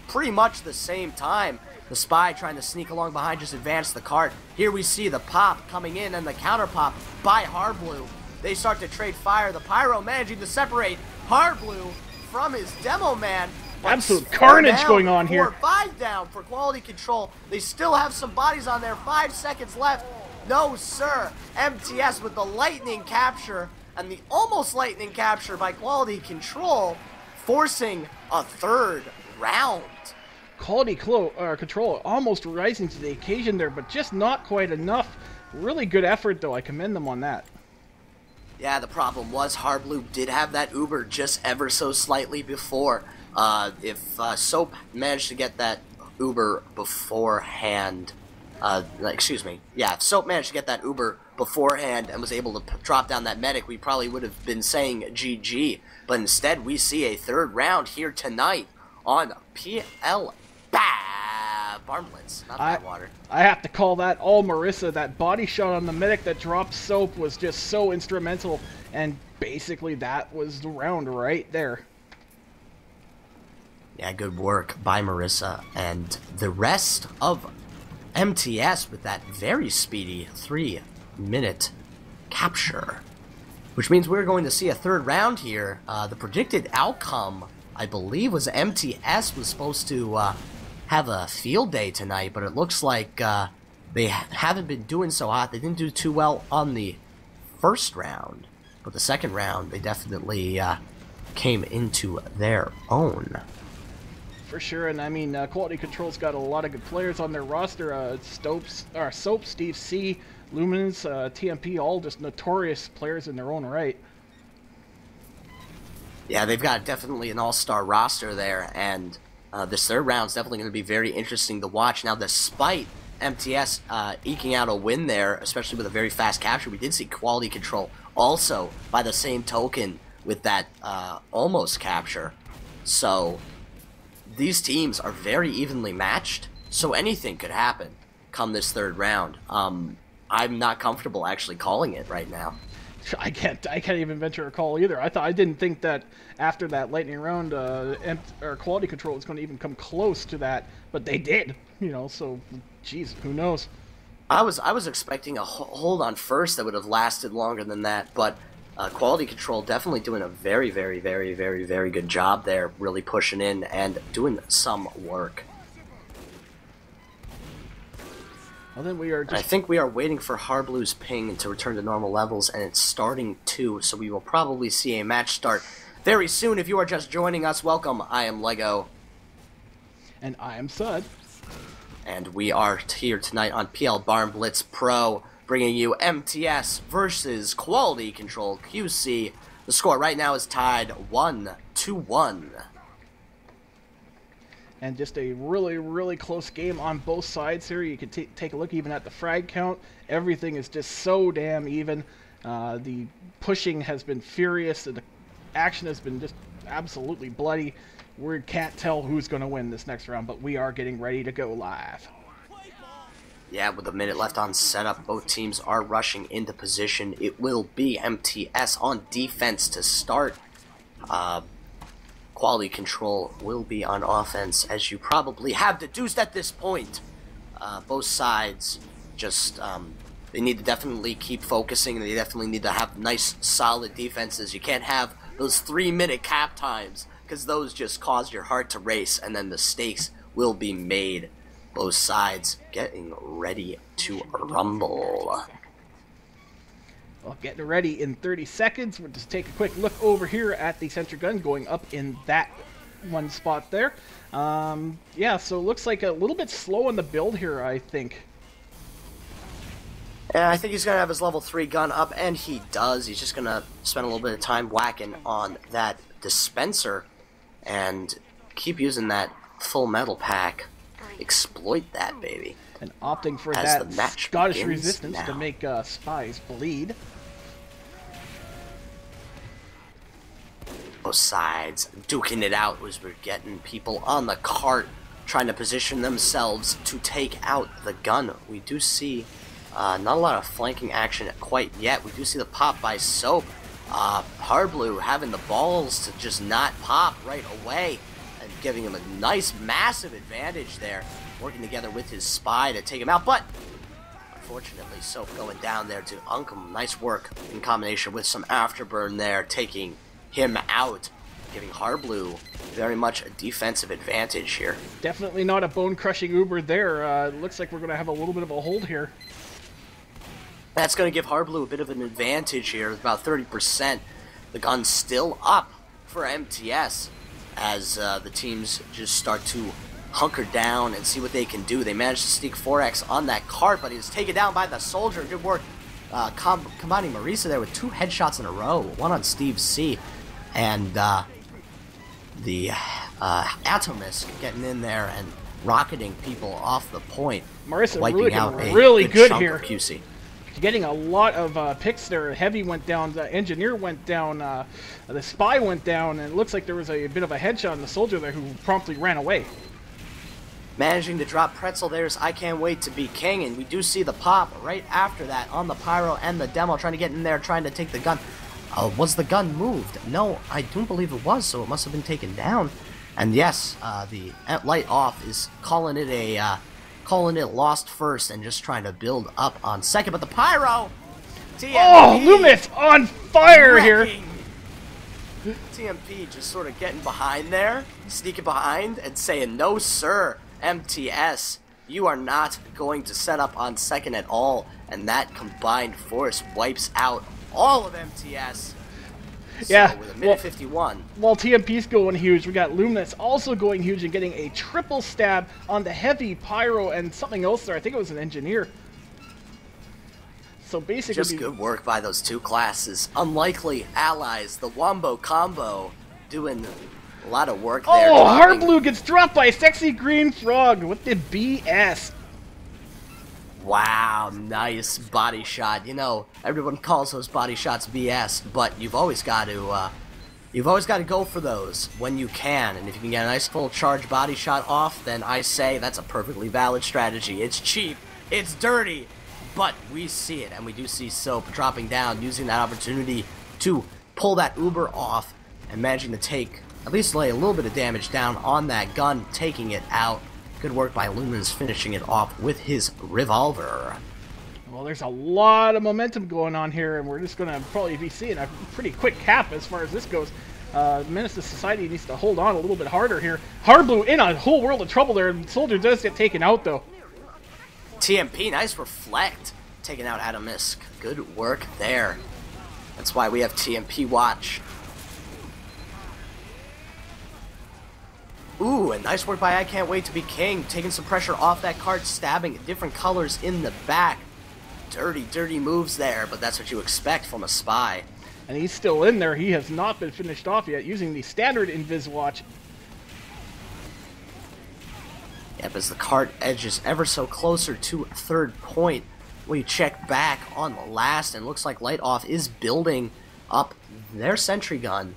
pretty much the same time. The Spy trying to sneak along behind, just advance the cart. Here we see the pop coming in and the counter pop by Hardblue. They start to trade fire. The Pyro managing to separate Hardblue from his demo man. Absolute carnage going on here. 5 down for Quality Control. They still have some bodies on there. 5 seconds left. No, sir. MTS with the lightning capture and the almost lightning capture by Quality Control, forcing a third round. Control almost rising to the occasion there, but just not quite enough. Really good effort, though. I commend them on that. Yeah, the problem was Harblu did have that Uber just ever so slightly before. If Soap managed to get that Uber beforehand, if Soap managed to get that Uber beforehand and was able to drop down that medic, we probably would have been saying GG. But instead, we see a third round here tonight on PL Barn Blitz, not Badwater. I have to call that all Marissa. That body shot on the medic that dropped Soap was just so instrumental, and basically that was the round right there. Yeah, good work by Marissa and the rest of MTS with that very speedy 3-minute capture. Which means we're going to see a third round here. The predicted outcome, I believe, was MTS was supposed to have a field day tonight, but it looks like they haven't been doing so hot. They didn't do too well on the first round, but the second round, they definitely came into their own. For sure, and I mean, Quality Control's got a lot of good players on their roster. Soap, Steve C, Lumens, TMP, all just notorious players in their own right. Yeah, they've got definitely an all-star roster there, and this third round's definitely going to be very interesting to watch. Now, despite MTS eking out a win there, especially with a very fast capture, we did see Quality Control also, by the same token, with that almost capture. So these teams are very evenly matched, so anything could happen come this third round. I'm not comfortable actually calling it right now. I can't even venture a call either. I didn't think that after that lightning round, Quality Control was going to even come close to that, but they did. So, geez, who knows? I was expecting a hold on first that would have lasted longer than that, but Quality Control definitely doing a very, very, very, very, very good job there, really pushing in and doing some work. Well, then I think we are waiting for Harblu's ping to return to normal levels, and it's starting to, so we will probably see a match start very soon. If you are just joining us, welcome. I am Lego. And I am Sud. And we are here tonight on PL Barn Blitz Pro, bringing you MTS versus Quality Control QC. The score right now is tied 1-1. And just a really, really close game on both sides here. You can take a look even at the frag count. Everything is just so damn even. The pushing has been furious. And the action has been just absolutely bloody. We can't tell who's going to win this next round, but we are getting ready to go live. Yeah, with a minute left on setup, both teams are rushing into position. It will be MTS on defense to start. Quality Control will be on offense, as you probably have deduced at this point. Both sides just, they need to definitely keep focusing. They definitely need to have nice, solid defenses. You can't have those 3-minute cap times, because those just cause your heart to race, and then mistakes will be made. Both sides getting ready to rumble. Well, getting ready in 30 seconds. We'll just take a quick look over here at the sentry gun going up in that one spot there. Yeah, so it looks like a little bit slow on the build here, I think. Yeah, I think he's going to have his level 3 gun up, and he does. He's just going to spend a little bit of time whacking on that dispenser and keep using that full metal pack. Exploit that, baby. And opting for that Scottish resistance to make spies bleed. Both sides duking it out as we're getting people on the cart trying to position themselves to take out the gun. We do see not a lot of flanking action quite yet. We do see the pop by Soap. Harblu having the balls to just not pop right away and giving him a nice massive advantage there, working together with his spy to take him out, but unfortunately Soap going down there to Unkum. Nice work in combination with some afterburn there, taking him out, giving Harblu very much a defensive advantage here. Definitely not a bone-crushing Uber there. Looks like we're going to have a little bit of a hold here. That's going to give Harblu a bit of an advantage here, about 30%. The gun's still up for MTS as the teams just start to hunker down and see what they can do. They managed to sneak 4X on that cart, but he was taken down by the soldier. Good work combining Marisa there with 2 headshots in a row. One on Steve C. And the Atomisk getting in there and rocketing people off the point. Marisa wiping out a really good chunk here. Of QC. Getting a lot of picks there. Heavy went down, the engineer went down, the spy went down, and it looks like there was a bit of a headshot on the soldier there who promptly ran away. Managing to drop Pretzel there's I Can't Wait to Be King, and we do see the pop right after that on the Pyro and the Demo, trying to get in there, trying to take the gun. Was the gun moved? No, I don't believe it was, so it must have been taken down. And yes, the Light Off is calling it lost first and just trying to build up on second, but the Pyro! TMP, oh, Luminous on fire here! TMP just sort of getting behind there, sneaking behind and saying, no sir, MTS, you are not going to set up on second at all, and that combined force wipes out all of MTS. Yeah, so with a minute 51. While TMP's going huge, we got Luminous also going huge and getting a triple stab on the Heavy, Pyro, and something else there. I think it was an engineer. So basically, just good work by those 2 classes. Unlikely allies, the Wombo combo, doing a lot of work there. Oh, Hardblue gets dropped by Sexy Green Frog with the BS. Wow, nice body shot. You know, everyone calls those body shots BS, but you've always got to go for those when you can. And if you can get a nice full charge body shot off, then I say that's a perfectly valid strategy. It's cheap, it's dirty, but we see it, and we do see Soap dropping down, using that opportunity to pull that Uber off and managing to take, at least lay a little bit of damage down on that gun, taking it out. Good work by Lumens finishing it off with his revolver. Well, there's a lot of momentum going on here, and we're just going to probably be seeing a pretty quick cap as far as this goes. Menace to Society needs to hold on a little bit harder here. Hardblue in a whole world of trouble there, and Soldier does get taken out, though. TMP, nice reflect, taking out Atomisk. Good work there. That's why we have TMP watch. Ooh, and nice work by I Can't Wait to Be King, taking some pressure off that cart, stabbing different colors in the back. Dirty, dirty moves there, but that's what you expect from a spy. And he's still in there. He has not been finished off yet, using the standard Invis watch. Yep, as the cart edges ever so closer to third point, we check back on the last, and looks like Light Off is building up their sentry gun.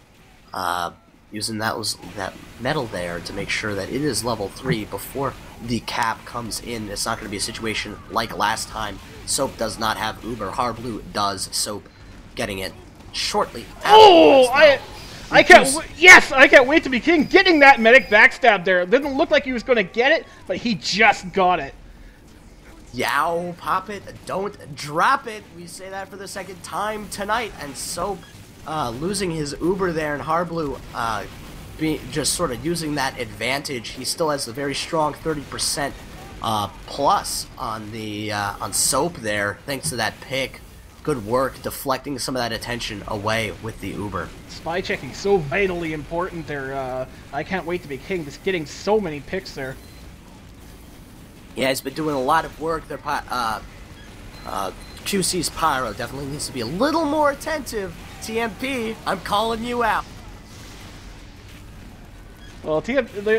Using that metal there to make sure that it is level 3 before the cap comes in. It's not going to be a situation like last time. Soap does not have Uber. Hardblue does. Soap getting it shortly afterwards. I can't wait to be king. Getting that medic backstab there. It didn't look like he was going to get it, but he just got it. Yow, pop it, don't drop it. We say that for the second time tonight, and Soap losing his Uber there, and Hardblue just sort of using that advantage. He still has a very strong 30% plus on the on Soap there, thanks to that pick. Good work deflecting some of that attention away with the Uber. Spy checking so vitally important there. I Can't Wait to Be King, just getting so many picks there. Yeah, he's been doing a lot of work there. QC's Pyro definitely needs to be a little more attentive. TMP, I'm calling you out. Well,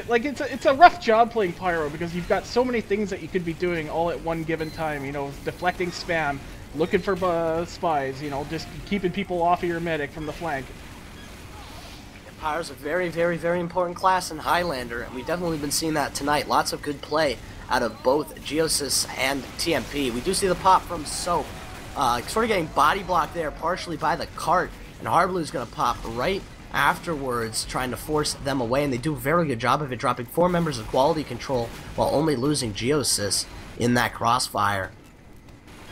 like it's a rough job playing Pyro because you've got so many things that you could be doing all at one given time. You know, deflecting spam, looking for spies. You know, just keeping people off of your medic from the flank. Pyro's a very, very, very important class in Highlander, and we've definitely been seeing that tonight. Lots of good play out of both Geosis and TMP. We do see the pop from Soap. Sort of getting body blocked there partially by the cart, and Hardblue's going to pop right afterwards, trying to force them away, and they do a very good job of it, dropping 4 members of quality control while only losing Geosis in that crossfire.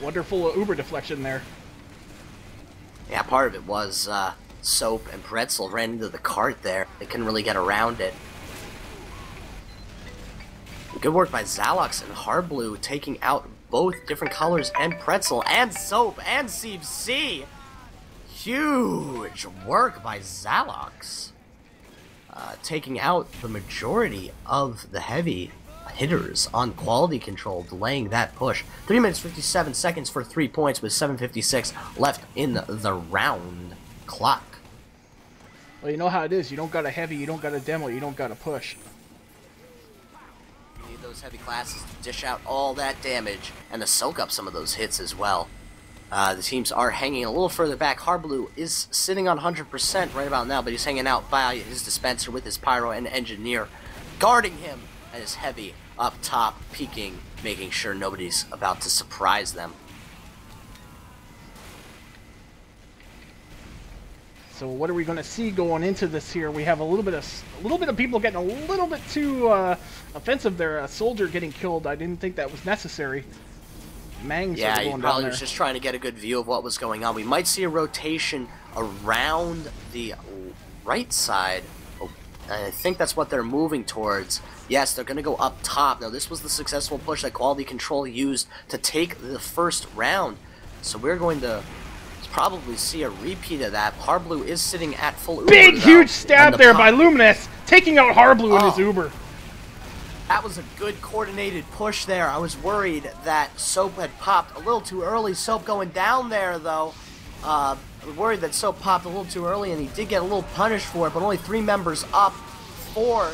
Wonderful Uber deflection there. Yeah, part of it was Soap and Pretzel ran into the cart there. They couldn't really get around it. Good work by Zalox and Hardblue, taking out both different colors and Pretzel and Soap and Steve C. Huge work by Zalox. taking out the majority of the heavy hitters on quality control, delaying that push. 3 minutes 57 seconds for 3 points with 7:56 left in the round clock. Well, you know how it is. You don't got a heavy, you don't got a demo, you don't got a push. You need those heavy classes to dish out all that damage and to soak up some of those hits as well. The teams are hanging a little further back. Harblue is sitting on 100% right about now, but he's hanging out by his dispenser with his pyro and engineer, guarding him, and his heavy up top, peeking, making sure nobody's about to surprise them. So what are we going to see going into this here? We have a little bit of people getting a little bit too offensive there. A soldier getting killed. I didn't think that was necessary. Mang's yeah, going he probably down was there. just trying to get a good view of what was going on. We might see a rotation around the right side. Oh, I think that's what they're moving towards. Yes, they're going to go up top. Now, this was the successful push that Quality Control used to take the first round. So we're going to probably see a repeat of that. Harblue is sitting at full Uber, Big, though, huge stab there by Luminous, taking out Harblue in his Uber. That was a good coordinated push there. I was worried that Soap had popped a little too early. Soap going down there, though. I was worried that Soap popped a little too early, and he did get a little punished for it, but only 3 members up for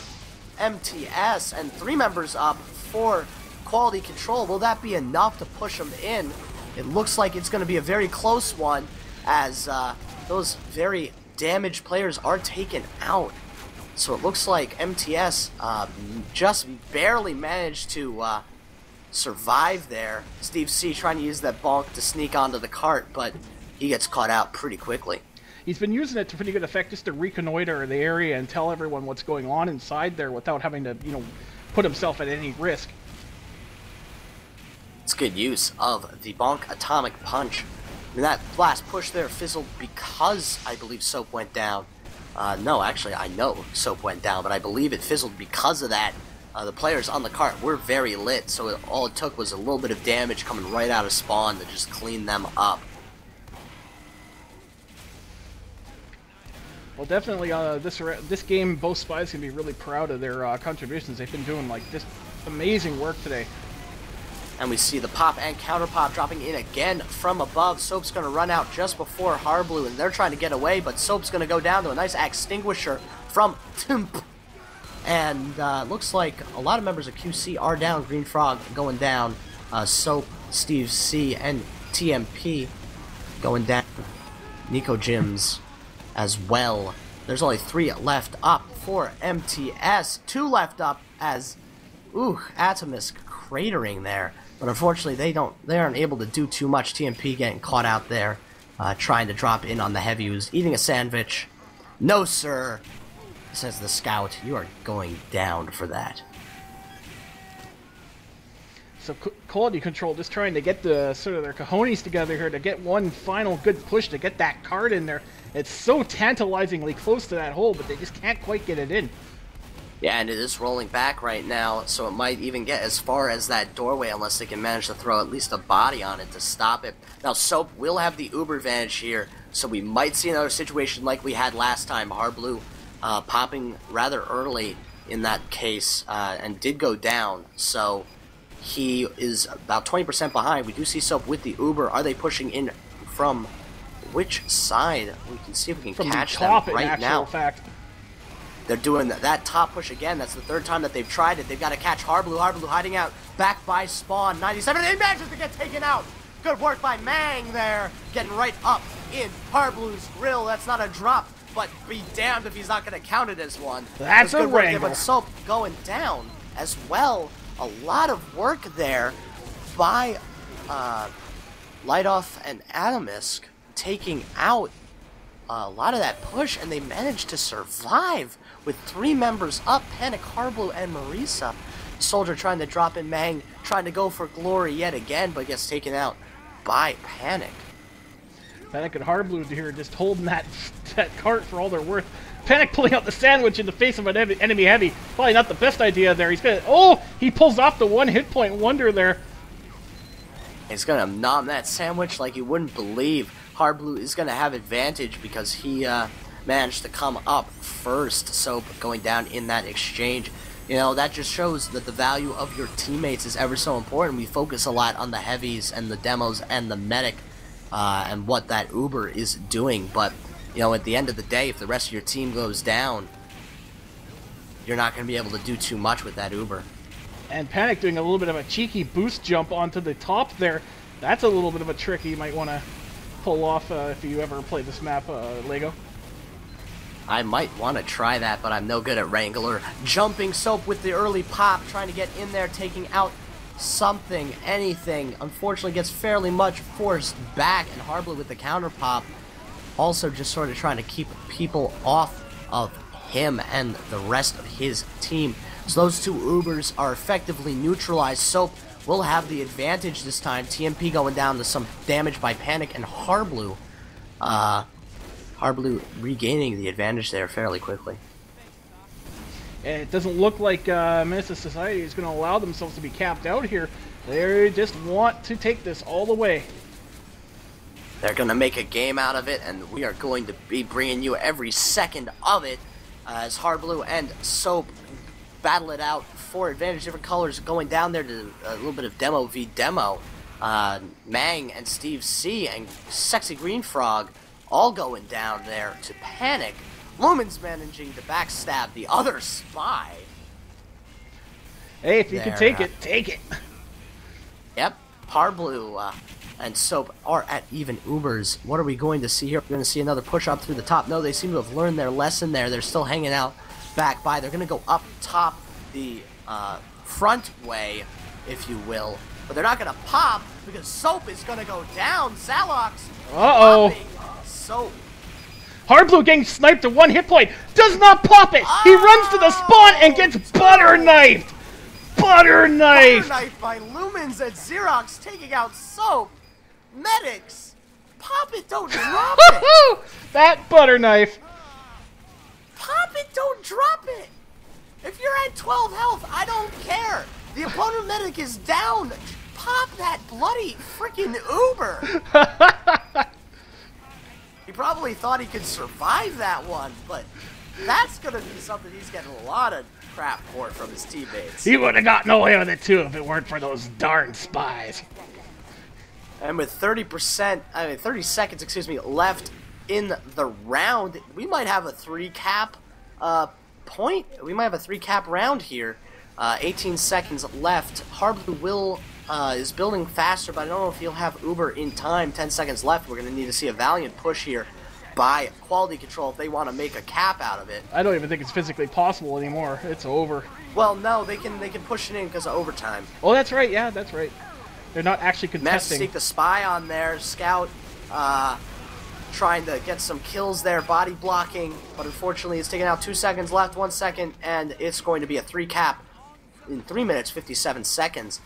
MTS and 3 members up for Quality Control. Will that be enough to push him in? It looks like it's going to be a very close one, as those very damaged players are taken out. So it looks like MTS just barely managed to survive there. Steve C trying to use that bonk to sneak onto the cart, but he gets caught out pretty quickly. He's been using it to pretty good effect just to reconnoiter the area and tell everyone what's going on inside there without having to, put himself at any risk. It's good use of the bonk atomic punch. I mean, that last push there fizzled because I believe Soap went down. No, actually, I know Soap went down, but I believe it fizzled because of that. The players on the cart were very lit, so all it took was a little bit of damage coming right out of spawn to just clean them up. Well, definitely, this game, both spies can be really proud of their contributions. They've been doing like this amazing work today. And we see the pop and counter pop dropping in again from above. Soap's going to run out just before Harblue, and they're trying to get away, but Soap's going to go down to a nice extinguisher from Timp. And looks like a lot of members of QC are down. Green Frog going down. Soap, Steve C, and TMP going down. Nico Jims as well. There's only 3 left up for MTS. 2 left up as Atomisk cratering there. But unfortunately, they aren't able to do too much. TMP getting caught out there, trying to drop in on the heavy, who's eating a sandwich. No, sir, says the scout. You are going down for that. So Quality Control just trying to get the sort of their cojones together here to get one final good push to get that card in there. It's so tantalizingly close to that hole, but they just can't quite get it in. Yeah, and it is rolling back right now, so it might even get as far as that doorway unless they can manage to throw at least a body on it to stop it. Now, Soap will have the Uber advantage here, so we might see another situation like we had last time. Harblue popping rather early in that case and did go down, so he is about 20% behind. We do see Soap with the Uber. Are they pushing in from which side? We can see if we can catch them right now. Fact. They're doing that top push again. That's the 3rd time that they've tried it. They've got to catch Harblue. Harblue hiding out back by spawn. 97. He manages to get taken out. Good work by Mang there. Getting right up in Harblue's grill. That's not a drop, but be damned if he's not going to count it as one. That's a wrangle. But Soap going down as well. A lot of work there by Lightoff and Atomisk taking out a lot of that push, and they managed to survive with 3 members up, Panic, Harblue, and Marisa. Soldier trying to drop in Mang, trying to go for glory yet again, but gets taken out by Panic. Panic and Harblue here just holding that cart for all they're worth. Panic pulling out the sandwich in the face of an enemy heavy. Probably not the best idea there. He's gonna, he pulls off the 1 hit point wonder there. He's gonna nom that sandwich like you wouldn't believe. Harblue is gonna have advantage because he managed to come up first. Soap going down in that exchange. You know, that just shows that the value of your teammates is ever so important. We focus a lot on the heavies and the demos and the medic and what that Uber is doing. But, you know, at the end of the day, if the rest of your team goes down, you're not going to be able to do too much with that Uber. And Panic doing a little bit of a cheeky boost jump onto the top there. That's a little bit of a trick you might want to pull off if you ever play this map, Lego. I might want to try that, but I'm no good at Wrangler. Jumping Soap with the early pop, trying to get in there, taking out something, anything. Unfortunately gets fairly much forced back, and Harblu with the counter pop. Also just sort of trying to keep people off of him and the rest of his team. So those two Ubers are effectively neutralized. Soap will have the advantage this time. TMP going down to some damage by Panic, and Harblu. Harblu regaining the advantage there fairly quickly. And it doesn't look like Menace Society is going to allow themselves to be capped out here. They just want to take this all the way. They're going to make a game out of it, and we are going to be bringing you every second of it as Harblu and Soap battle it out for advantage. Different colors going down there to a little bit of demo v demo. Mang and Steve C and Sexy Green Frog all going down there to Panic. Lumen's managing to backstab the other spy. Hey, if you can take it, take it. Yep, Harblu and Soap are at even Ubers. What are we going to see here? We're going to see another push up through the top. No, they seem to have learned their lesson there. They're still hanging out back by. They're going to go up top the front way, if you will. But they're not going to pop because Soap is going to go down. Zalox. Uh-oh. Soap. Harblu getting sniped to 1 hit point. Does not pop it. Oh! He runs to the spawn and gets butter knifed. Butter knifed. Butter knifed by Lumens and Xerox taking out Soap. Medics. Pop it, don't drop it. That butter knife. Pop it, don't drop it. If you're at 12 health, I don't care. The opponent medic is down. Pop that bloody freaking Uber. He probably thought he could survive that one, but that's going to be something he's getting a lot of crap for from his teammates. He would have gotten away with it too if it weren't for those darn spies. And with 30 seconds, excuse me, left in the round, we might have a 3-cap point. We might have a 3-cap round here. 18 seconds left. Harblu is building faster, but I don't know if he'll have Uber in time. 10 seconds left. We're going to need to see a valiant push here by Quality Control if they want to make a cap out of it. I don't even think it's physically possible anymore. It's over. Well, no, they can push it in because of overtime. Oh, that's right. Yeah, that's right. They're not actually contesting. Seek the spy on there. Scout trying to get some kills there, body blocking, but unfortunately it's taking out 2 seconds left, 1 second, and it's going to be a 3-cap in 3 minutes 57 seconds.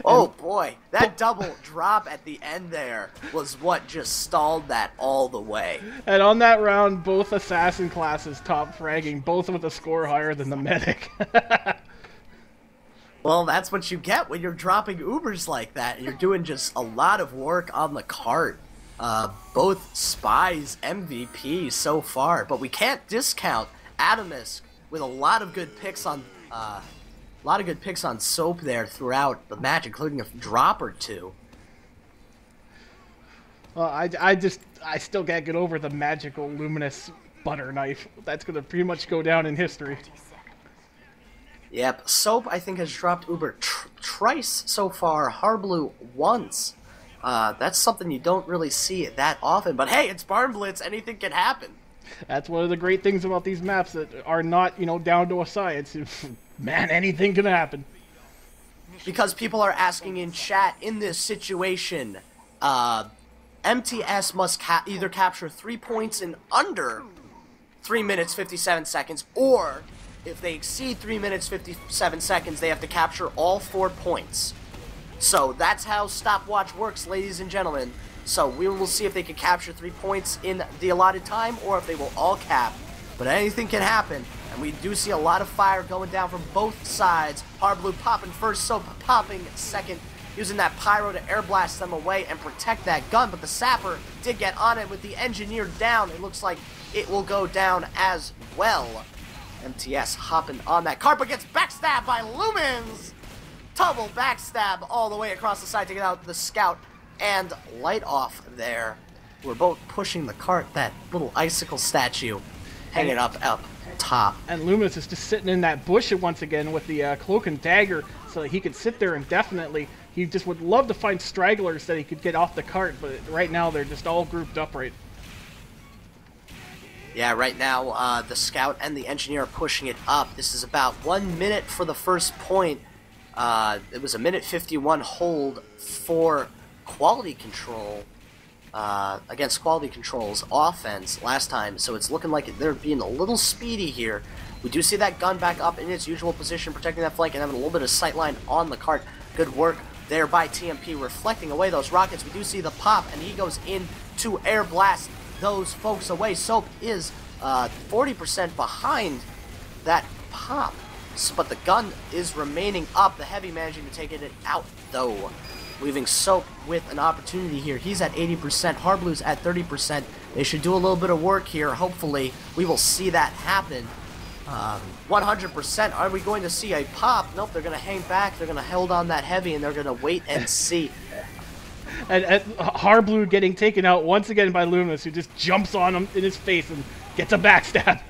Oh boy, that double drop at the end there was what just stalled that all the way. And on that round, both assassin classes top fragging, both with a score higher than the medic. Well, that's what you get when you're dropping Ubers like that. You're doing just a lot of work on the cart. Both spies MVP so far, but we can't discount Atomisk with a lot of good picks on Soap there throughout the match, including a drop or two. Well, I still can't get over the magical luminous butter knife. That's gonna pretty much go down in history. Yep, Soap I think has dropped Uber twice so far. Harblu once. That's something you don't really see that often. But hey, it's Barn Blitz. Anything can happen. That's one of the great things about these maps that are not, down to a science. Man, anything can happen. Because people are asking in chat, in this situation, MTS must either capture 3 points in under 3 minutes 57 seconds, or if they exceed 3 minutes 57 seconds, they have to capture all 4 points. So that's how stopwatch works, ladies and gentlemen. So we will see if they can capture 3 points in the allotted time, or if they will all cap. But anything can happen, and we do see a lot of fire going down from both sides. Harblu popping first, Soap popping second. using that pyro to air blast them away and protect that gun, but the sapper did get on it with the engineer down. It looks like it will go down as well. MTS hopping on that cart, but gets backstabbed by Lumens. Double backstab all the way across the side to get out the scout and light off there. We're both pushing the cart, that little icicle statue hanging up top. And Loomis is just sitting in that bush once again with the cloak and dagger so that he could sit there indefinitely. He just would love to find stragglers that he could get off the cart, but right now they're just all grouped up right. Yeah, right now the scout and the engineer are pushing it up. This is about 1 minute for the first point. It was a minute 51 hold for quality control against quality control's offense last time, so it's looking like they're being a little speedy here. We do see that gun back up in its usual position, protecting that flank and having a little bit of sightline on the cart. Good work there by TMP, reflecting away those rockets. We do see the pop, and he goes in to air blast those folks away. Soap is 40% behind that pop, but the gun is remaining up. The heavy managing to take it out, though, leaving Soap with an opportunity here. He's at 80%, Harblue's at 30%. They should do a little bit of work here. Hopefully, we will see that happen. 100%. Are we going to see a pop? Nope, they're going to hang back. They're going to hold on that heavy, and they're going to wait and see. And Harblue getting taken out once again by Loomis, who just jumps on him in his face and gets a backstab.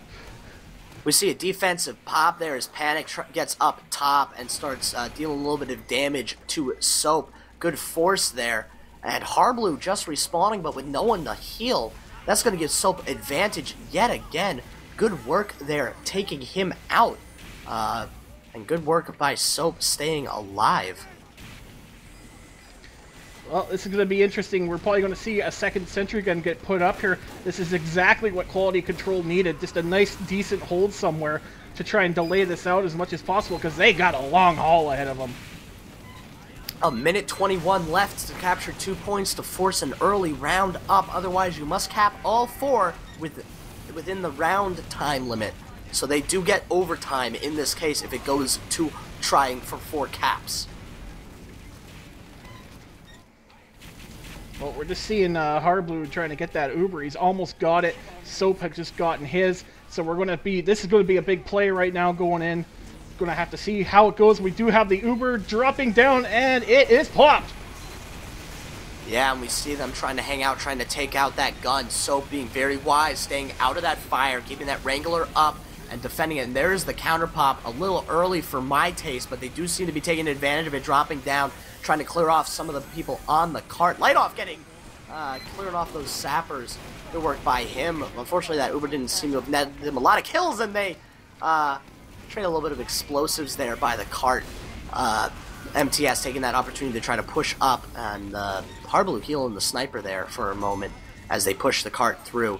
We see a defensive pop there as Panic gets up top and starts dealing a little bit of damage to Soap. Good force there. And Harblue just respawning, but with no one to heal. That's going to give Soap advantage yet again. Good work there, taking him out. And good work by Soap staying alive. Well, this is going to be interesting. We're probably going to see a second sentry gun get put up here. This is exactly what quality control needed. Just a nice, decent hold somewhere to try and delay this out as much as possible, because they got a long haul ahead of them. A minute 21 left to capture 2 points to force an early round up. Otherwise, you must cap all 4 within the round time limit. So they do get overtime in this case if it goes to trying for 4 caps. Well, we're just seeing Harblue trying to get that Uber. He's almost got it. Soap has just gotten his. So we're going to be, this is going to be a big play right now going in. Going to have to see how it goes. We do have the Uber dropping down, and it is popped. Yeah, and we see them trying to hang out, trying to take out that gun. Soap being very wise, staying out of that fire, keeping that Wrangler up and defending it. And there's the counter pop, a little early for my taste, but they do seem to be taking advantage of it, dropping down, trying to clear off some of the people on the cart. Light off getting clearing off those sappers. Good work by him. Unfortunately, that Uber didn't seem to have netted them a lot of kills, and they trade a little bit of explosives there by the cart. MTS taking that opportunity to try to push up, and Harblue healing the sniper there for a moment as they push the cart through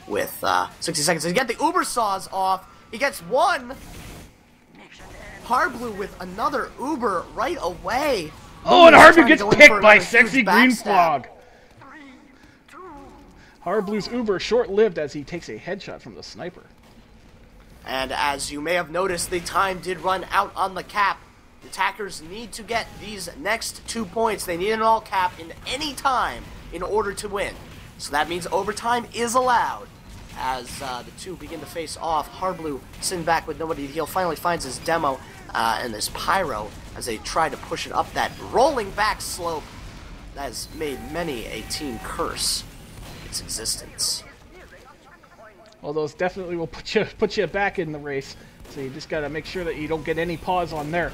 with 60 seconds to get the Uber saws off. He gets one. Harblue with another Uber right away. Oh, and Harblue gets picked by Sexy Green Frog. Harblue's Uber short-lived as he takes a headshot from the sniper. And as you may have noticed, the time did run out on the cap. The attackers need to get these next 2 points. They need an all cap in any time in order to win. So that means overtime is allowed. As the two begin to face off, Harblue sitting back with nobody to heal, finally finds his demo and his pyro as they try to push it up that rolling back slope that has made many a team curse its existence. Well, those definitely will put you back in the race. So you just got to make sure that you don't get any pause on there.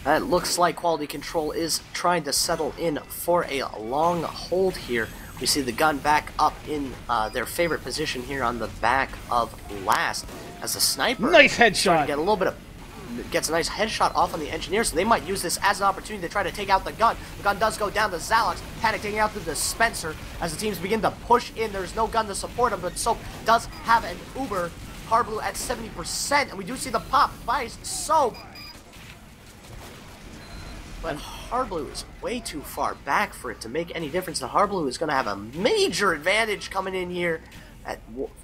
It looks like quality control is trying to settle in for a long hold here. We see the gun back up in their favorite position here on the back of last as the sniper. Nice headshot. Get a little bit of, gets a nice headshot off on the engineer, so they might use this as an opportunity to try to take out the gun. The gun does go down to Zalox, Panic taking out the dispenser as the teams begin to push in. There's no gun to support him, but Soap does have an Uber. Harblue at 70%, and we do see the pop by Soap. But Harblue is way too far back for it to make any difference. The Harblue is going to have a major advantage coming in here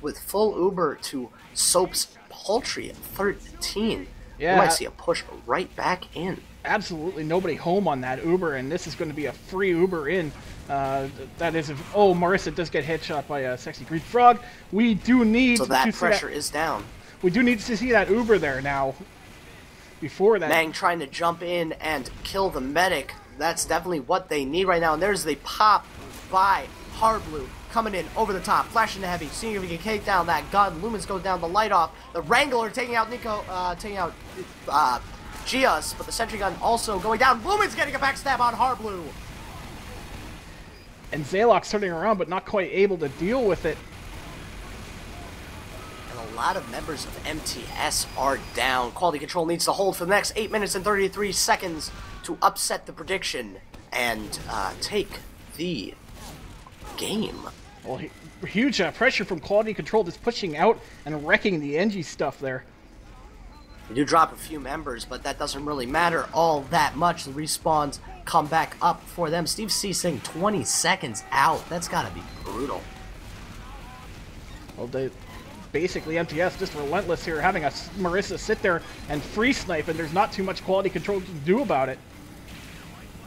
with full Uber to Soap's paltry 13. Yeah. We might see a push right back in. Absolutely nobody home on that Uber, and this is going to be a free Uber in. That is if... Oh, Marissa does get headshot by a sexy green frog. We do need so that pressure is down. We do need to see that Uber there now. Before that... Mang trying to jump in and kill the medic. That's definitely what they need right now. And there's the pop by Hardblue. Coming in over the top, flashing the heavy, seeing if he can take down that gun. Lumens goes down, the light off. The Wrangler taking out Nico, taking out Gias, but the sentry gun also going down. Lumens getting a backstab on Hardblue. And Zaylock's turning around, but not quite able to deal with it. And a lot of members of MTS are down. Quality Control needs to hold for the next 8 minutes and 33 seconds to upset the prediction and take the game. Well, huge pressure from Quality Control, just pushing out and wrecking the NG stuff there. We do drop a few members, but that doesn't really matter all that much. The respawns come back up for them. Steve C saying 20 seconds out. That's got to be brutal. Well, basically MTS just relentless here, having a Marissa sit there and free snipe, and there's not too much Quality Control to do about it.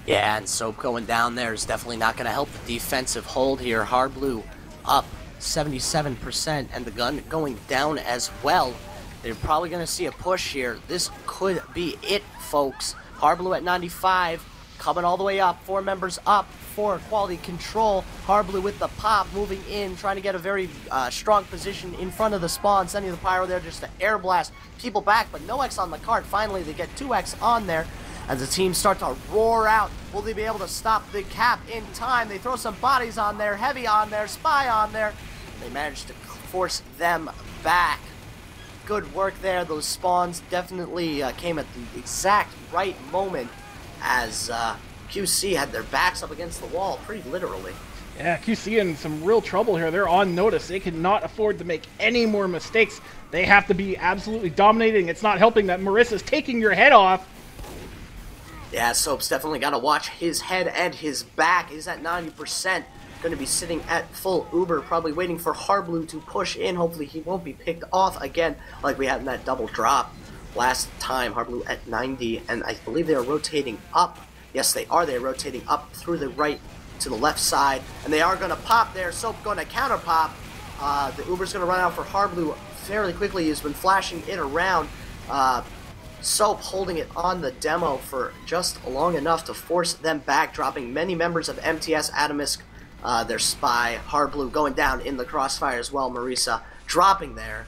Yeah, and Soap going down there is definitely not going to help the defensive hold here. Hardblue up 77%, and the gun going down as well. They're probably going to see a push here. This could be it, folks. Hardblue at 95, coming all the way up. 4 members up for Quality Control. Hardblue with the pop, moving in, trying to get a very strong position in front of the spawn, sending the pyro there just to air blast people back, but no X on the card. Finally, they get 2X on there. As the team start to roar out, will they be able to stop the cap in time? They throw some bodies on there, heavy on there, spy on there. They manage to force them back. Good work there. Those spawns definitely came at the exact right moment as QC had their backs up against the wall, pretty literally. Yeah, QC in some real trouble here. They're on notice. They cannot afford to make any more mistakes. They have to be absolutely dominating. It's not helping that Marissa's taking your head off. Yeah, Soap's definitely got to watch his head and his back. He's at 90%. Going to be sitting at full Uber, probably waiting for Hardblue to push in. Hopefully he won't be picked off again like we had in that double drop last time. Hardblue at 90, and I believe they are rotating up. Yes, they are. They're rotating up through the right to the left side, and they are going to pop there. Soap going to counter pop. The Uber's going to run out for Hardblue fairly quickly. He's been flashing it around. Soap holding it on the demo for just long enough to force them back, dropping many members of MTS, Atomisk, their spy. Hardblue going down in the crossfire as well. Marissa dropping there.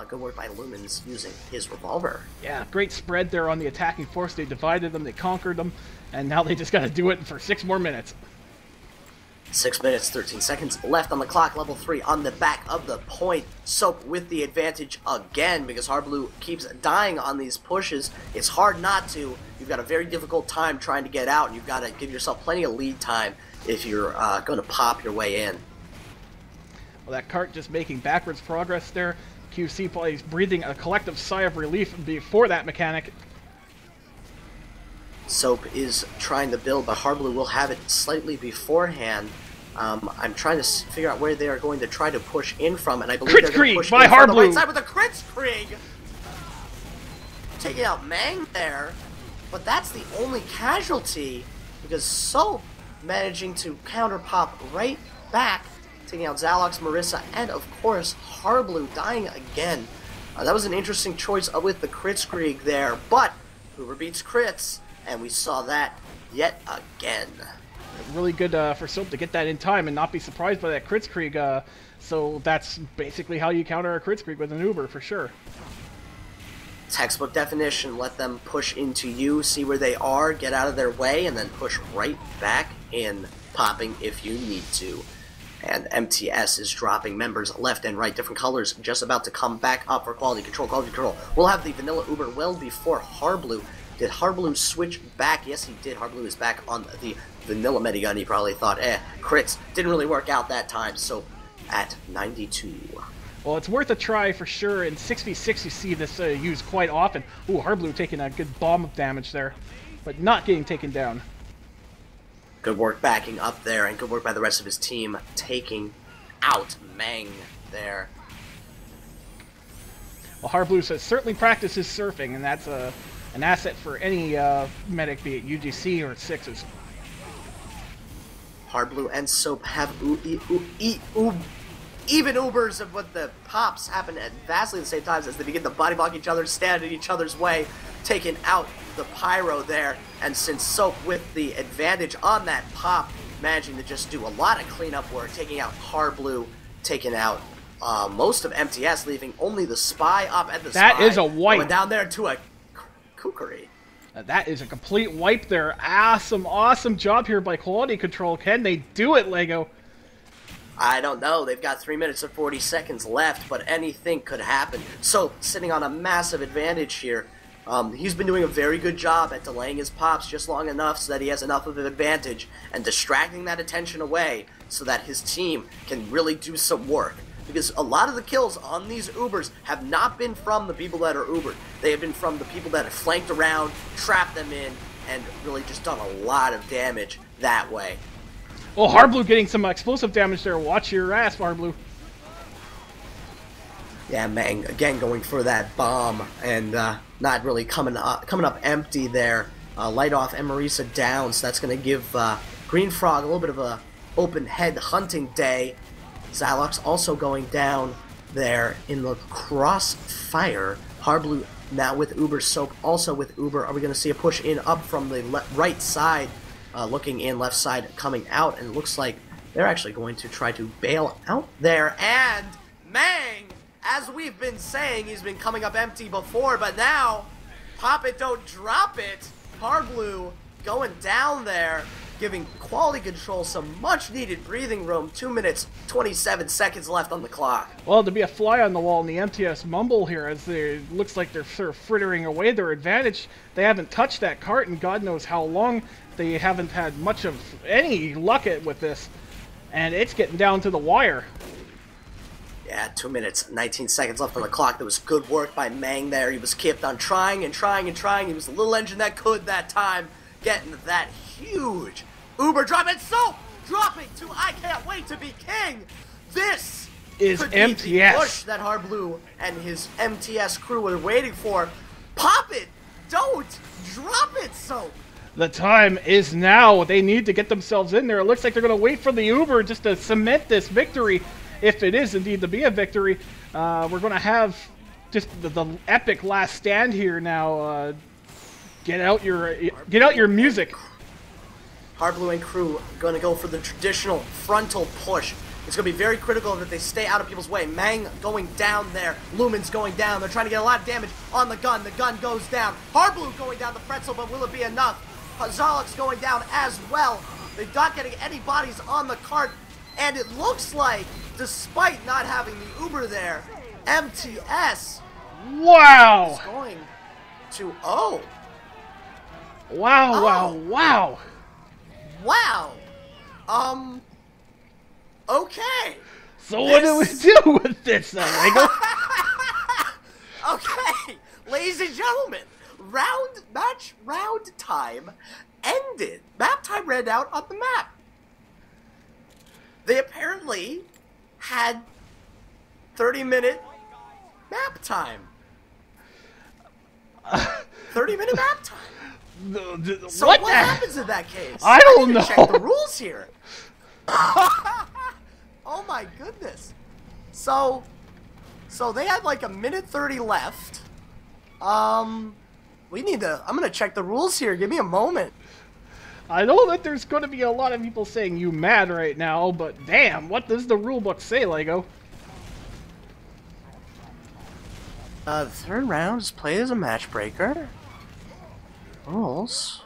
Good work by Lumens using his revolver. Yeah, great spread there on the attacking force. They divided them, they conquered them, and now they just got to do it for 6 more minutes. 6 minutes, 13 seconds left on the clock. Level 3 on the back of the point. Soap with the advantage again because Hardblue keeps dying on these pushes. It's hard not to. You've got a very difficult time trying to get out, and you've got to give yourself plenty of lead time if you're going to pop your way in. Well, that cart just making backwards progress there. QC probably breathing a collective sigh of relief before that mechanic. Soap is trying to build, but Hardblue will have it slightly beforehand. I'm trying to figure out where they are going to try to push in from, and I believe they're going to push in from the right side with a Kritzkrieg! Taking out Mang there, but that's the only casualty, because Soap managing to counter pop right back, taking out Zalox, Marissa, and of course Hardblue dying again. That was an interesting choice with the Kritzkrieg there, but Uber beats crits. And we saw that yet again. Really good for Soap to get that in time and not be surprised by that Kritzkrieg. So that's basically how you counter a Kritzkrieg with an Uber, for sure. Textbook definition, let them push into you, see where they are, get out of their way, and then push right back in, popping if you need to. And MTS is dropping members left and right, different colors, just about to come back up for Quality Control. Quality Control will have the vanilla Uber well before Hardblue. Did Hardblue switch back? Yes, he did. Hardblue is back on the vanilla medigun. He probably thought, crits. Didn't really work out that time, so at 92. Well, it's worth a try for sure. In 6v6, you see this used quite often. Ooh, Hardblue taking a good bomb of damage there, but not getting taken down. Good work backing up there, and good work by the rest of his team taking out Mang there. Well, Harblu says certainly practices surfing, and that's an asset for any medic, be it UGC or 6s. Harblu and Soap have even Ubers of what the pops happen at vastly the same times as they begin to body block each other, stand in each other's way, taking out the pyro there. And since Soap with the advantage on that pop, managing to just do a lot of cleanup work, taking out Harblu, taking out most of MTS, leaving only the Spy up at the Spy. That is a wipe. Going down there to a kookery. That is a complete wipe there. Awesome job here by Quality Control. Can they do it, Lego? I don't know. They've got 3 minutes and 40 seconds left, but anything could happen. So, sitting on a massive advantage here. He's been doing a very good job at delaying his pops just long enough so that he has enough of an advantage and distracting that attention away so that his team can really do some work. Because a lot of the kills on these Ubers have not been from the people that are Ubered. They have been from the people that have flanked around, trapped them in, and really just done a lot of damage that way. Well, Harblu getting some explosive damage there. Watch your ass, Harblu. Yeah, Mang, again going for that bomb and not really coming up empty there. Light off Emarisa down, so that's going to give Green Frog a little bit of a open head hunting day. Zalox also going down there in the crossfire. Harblu now with Uber, Soap also with Uber. Are we going to see a push in up from the right side? Looking in, left side coming out, and it looks like they're actually going to try to bail out there. And Mang, as we've been saying, he's been coming up empty before, but now, pop it, don't drop it. Harblu going down there, giving Quality Control some much-needed breathing room. 2 minutes, 27 seconds left on the clock. Well, to be a fly on the wall in the MTS mumble here, as it looks like they're sort of frittering away their advantage. They haven't touched that cart in God knows how long. They haven't had much of any luck with this, and it's getting down to the wire. Yeah, 2 minutes, 19 seconds left on the clock. There was good work by Mang there. He was kept on trying and trying and trying. He was the little engine that could that time, getting that huge Uber drop. And Soap dropping to I Can't Wait to Be King. This is could MTS. Be the push that Harblu and his MTS crew were waiting for. Pop it! Don't drop it, Soap! The time is now. They need to get themselves in there. It looks like they're going to wait for the Uber just to cement this victory. If it is indeed to be a victory, we're going to have just the epic last stand here now. Get out your music. Harblu and crew going to go for the traditional frontal push. It's going to be very critical that they stay out of people's way. Mang going down there. Lumen's going down. They're trying to get a lot of damage on the gun. The gun goes down. Harblu going down the pretzel, but will it be enough? Zalix going down as well. They're not getting any bodies on the cart. And it looks like, despite not having the Uber there, MTS wow is going to... Oh. Wow. Okay. So what do we do with this, Lego? Okay, ladies and gentlemen, round time ended. Map time ran out on the map. They apparently had 30-minute map time. 30-minute map time. So what happens in that case? I don't know. Check the rules here. Oh my goodness. So they had like a minute 30 left. I'm gonna check the rules here. Give me a moment. I know that there's going to be a lot of people saying you mad right now, but damn, what does the rulebook say, Lego? The third round is played as a matchbreaker. Rules.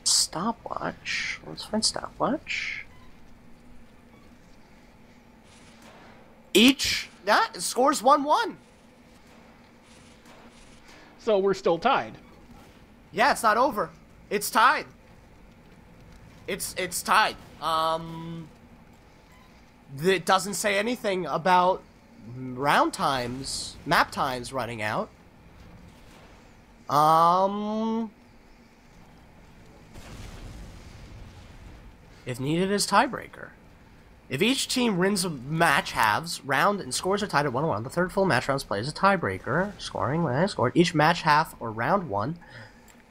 Stopwatch. Let's find stopwatch. It scores 1-1. So we're still tied. Yeah, it's not over. It's tied. It's tied. It doesn't say anything about map times running out. If needed as tiebreaker. If each team wins a match halves round and scores are tied at 1-1, the third full match rounds plays a tiebreaker. Scoring when scored. Each match half or round 1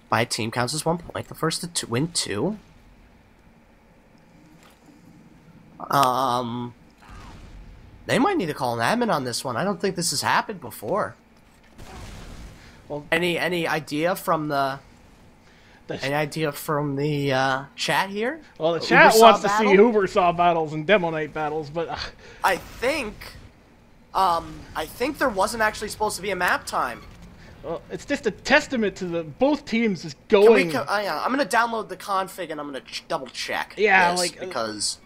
by a team counts as 1 point. The first to win 2. They might need to call an admin on this one. I don't think this has happened before. Well, any idea from the chat here? Well, the chat wants to see Ubersaw battles and Demo Night battles, but I think there wasn't actually supposed to be a map time. Well, it's just a testament to both teams is going. I'm gonna download the config and I'm gonna double check. Yeah, this because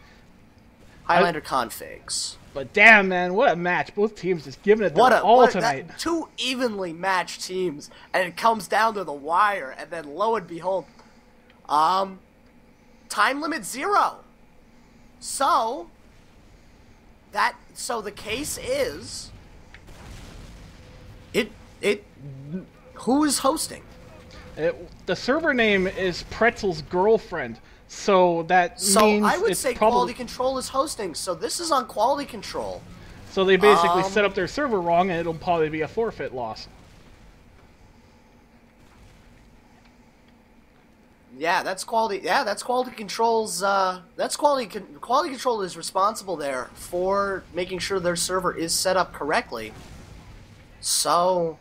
Highlander configs. But damn, man, what a match! Both teams just giving it their all tonight. Two evenly matched teams, and it comes down to the wire, and then lo and behold, time limit 0. So the case is, who is hosting? The server name is Pretzel's girlfriend. So means I would it's say Quality Control is hosting, so this is on Quality Control. So they basically set up their server wrong, and it'll probably be a forfeit loss. Yeah, that's Quality. Yeah, that's Quality Control's. Quality Control is responsible there for making sure their server is set up correctly. So,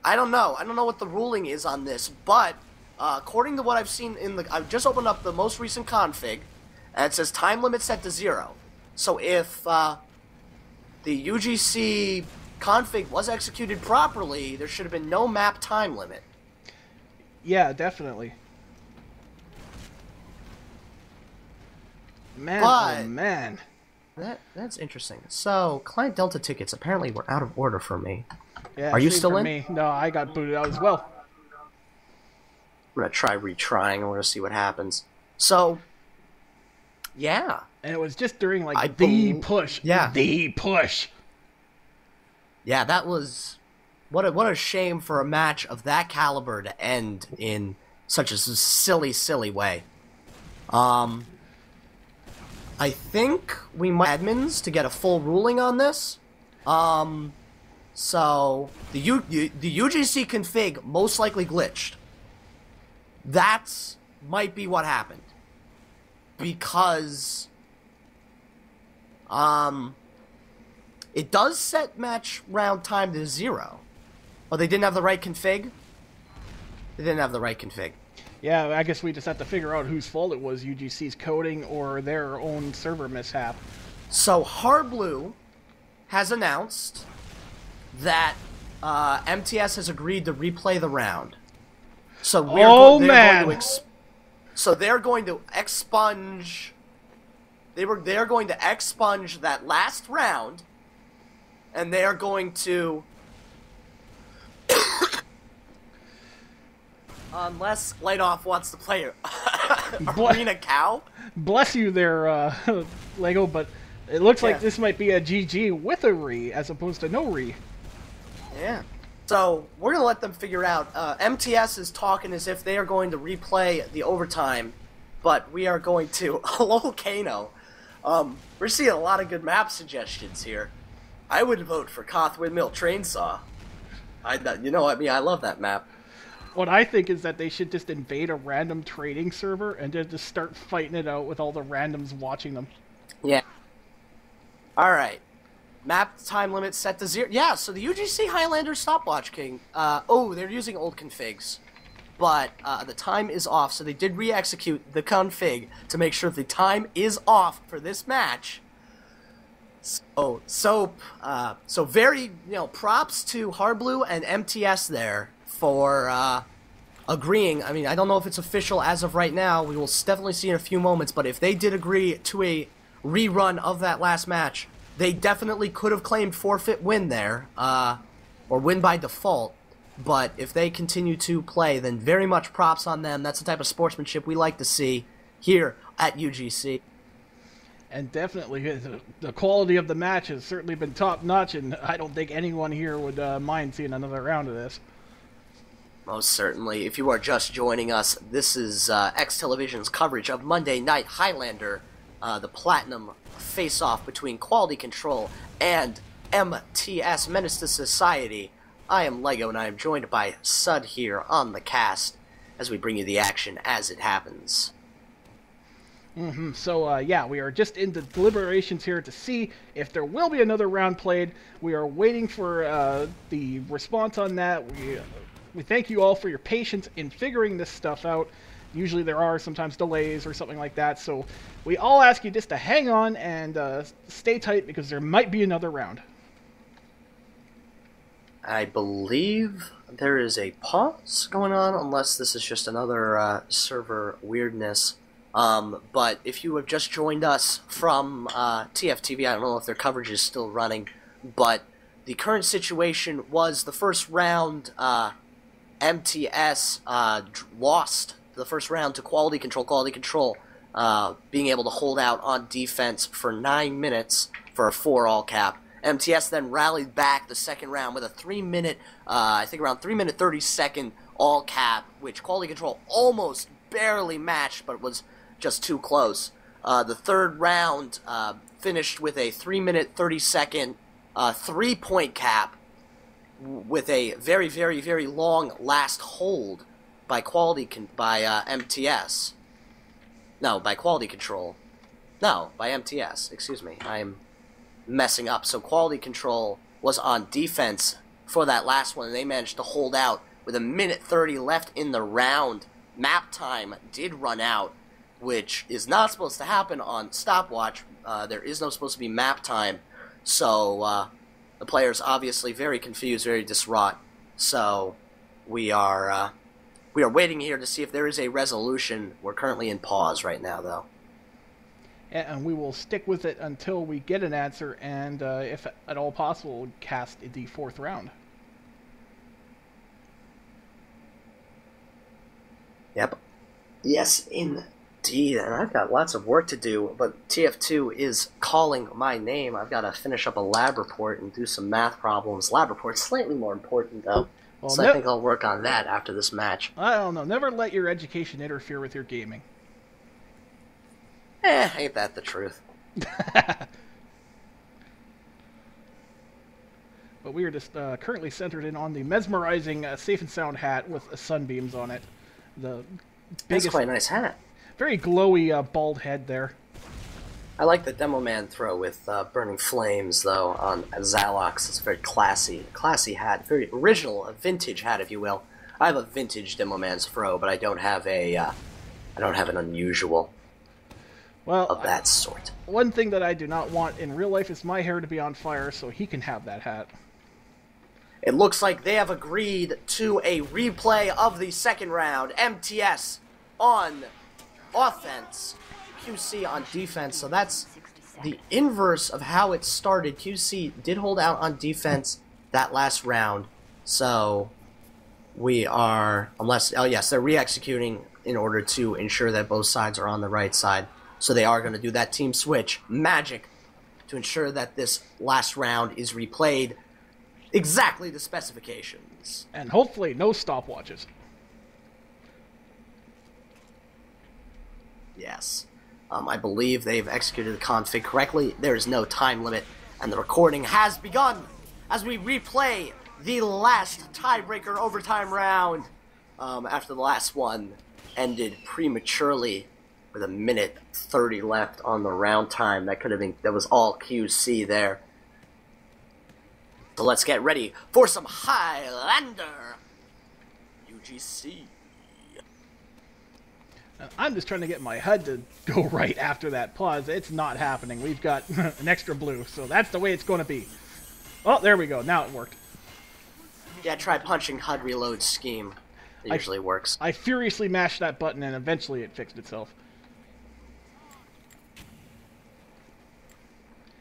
I don't know. I don't know what the ruling is on this, but. According to what I've seen I've just opened up the most recent config, and it says time limit set to 0. So if the UGC config was executed properly, there should have been no map time limit. Yeah, definitely. Man, oh man. That's interesting. So, client Delta tickets apparently were out of order for me. Yeah, are you still in? Me. No, I got booted out as well. We're going to try retrying, and we're going to see what happens. So, yeah. And it was just during, the push. Yeah. The push. Yeah, that was... What a shame for a match of that caliber to end in such a silly, silly way. I think we might admins to get a full ruling on this. So, the UGC config most likely glitched. That's might be what happened, because it does set match round time to 0. Oh, they didn't have the right config? They didn't have the right config. Yeah, I guess we just have to figure out whose fault it was, UGC's coding or their own server mishap. So Harblue has announced that MTS has agreed to replay the round. So they're going to expunge. They're going to expunge that last round, and they are going to, unless Lightoff wants to play Arena Cow. Bless you there, Lego, but it looks like this might be a GG with a re as opposed to no re. Yeah. So, we're going to let them figure out. MTS is talking as if they are going to replay the overtime, but we are going to... Hello, Kano. We're seeing a lot of good map suggestions here. I would vote for Koth Windmill Trainsaw. I love that map. What I think is that they should just invade a random trading server and just start fighting it out with all the randoms watching them. Yeah. Alright. Map time limit set to 0. Yeah, so the UGC Highlander Stopwatch King. They're using old configs. But the time is off, so they did re-execute the config to make sure the time is off for this match. So very, props to Harblue and MTS there for agreeing. I mean, I don't know if it's official as of right now. We will definitely see in a few moments, but if they did agree to a rerun of that last match, they definitely could have claimed forfeit win there, or win by default. But if they continue to play, then very much props on them. That's the type of sportsmanship we like to see here at UGC. And definitely, the quality of the match has certainly been top-notch, and I don't think anyone here would mind seeing another round of this. Most certainly. If you are just joining us, this is eXtelevision's coverage of Monday Night Highlander, the Platinum face-off between Quality Control and MTS, Menace to Society. I am Lego, and I am joined by Sud here on the cast as we bring you the action as it happens. So, yeah, we are just in the deliberations here to see if there will be another round played. We are waiting for the response on that. We thank you all for your patience in figuring this stuff out. Usually there are sometimes delays or something like that, so we all ask you just to hang on and stay tight because there might be another round. I believe there is a pause going on, unless this is just another server weirdness. But if you have just joined us from TFTV, I don't know if their coverage is still running, but the current situation was the first round, MTS lost the first round to Quality Control, being able to hold out on defense for 9 minutes for a 4-all cap. MTS then rallied back the second round with a 3-minute, I think around 3-minute 30-second all cap, which Quality Control almost barely matched, but it was just too close. The third round finished with a 3-minute 30-second 3-point cap with a very, very, very long last hold by MTS. No, by Quality Control. No, by MTS. Excuse me. I'm messing up. So Quality Control was on defense for that last one, and they managed to hold out with 1:30 left in the round. Map time did run out, which is not supposed to happen on stopwatch. There is no supposed to be map time, so the players obviously very confused, very distraught. So we are waiting here to see if there is a resolution. We're currently in pause right now, though. And we will stick with it until we get an answer, and if at all possible, cast the fourth round. Yep. Yes, indeed. And I've got lots of work to do, but TF2 is calling my name. I've got to finish up a lab report and do some math problems. Lab report's slightly more important, though. Well, so I think I'll work on that after this match. I don't know. Never let your education interfere with your gaming. Ain't that the truth? But we are just currently centered in on the mesmerizing Safe and Sound hat with sunbeams on it. The biggest, that's quite a nice hat. Very glowy bald head there. I like the Demo Man throw with burning flames, though, on Zalox. It's a very classy hat. Very original, a vintage hat, if you will. I have a vintage Demo Man's throw, but I don't have an unusual of that sort. One thing that I do not want in real life is my hair to be on fire, so he can have that hat. It looks like they have agreed to a replay of the second round. MTS on offense, QC on defense. So that's the inverse of how it started. QC did hold out on defense that last round. So we are, they're re-executing in order to ensure that both sides are on the right side. So they are going to do that team switch magic to ensure that this last round is replayed exactly the specifications. And hopefully no stopwatches. Yes. I believe they've executed the config correctly. There is no time limit, and the recording has begun as we replay the last tiebreaker overtime round after the last one ended prematurely with 1:30 left on the round time. That was all QC there. So let's get ready for some Highlander UGC. I'm just trying to get my HUD to go right after that pause. It's not happening. We've got an extra blue, so that's the way it's going to be. Oh, there we go. Now it worked. Yeah, try punching HUD reload scheme. It usually works. I furiously mashed that button, and eventually it fixed itself.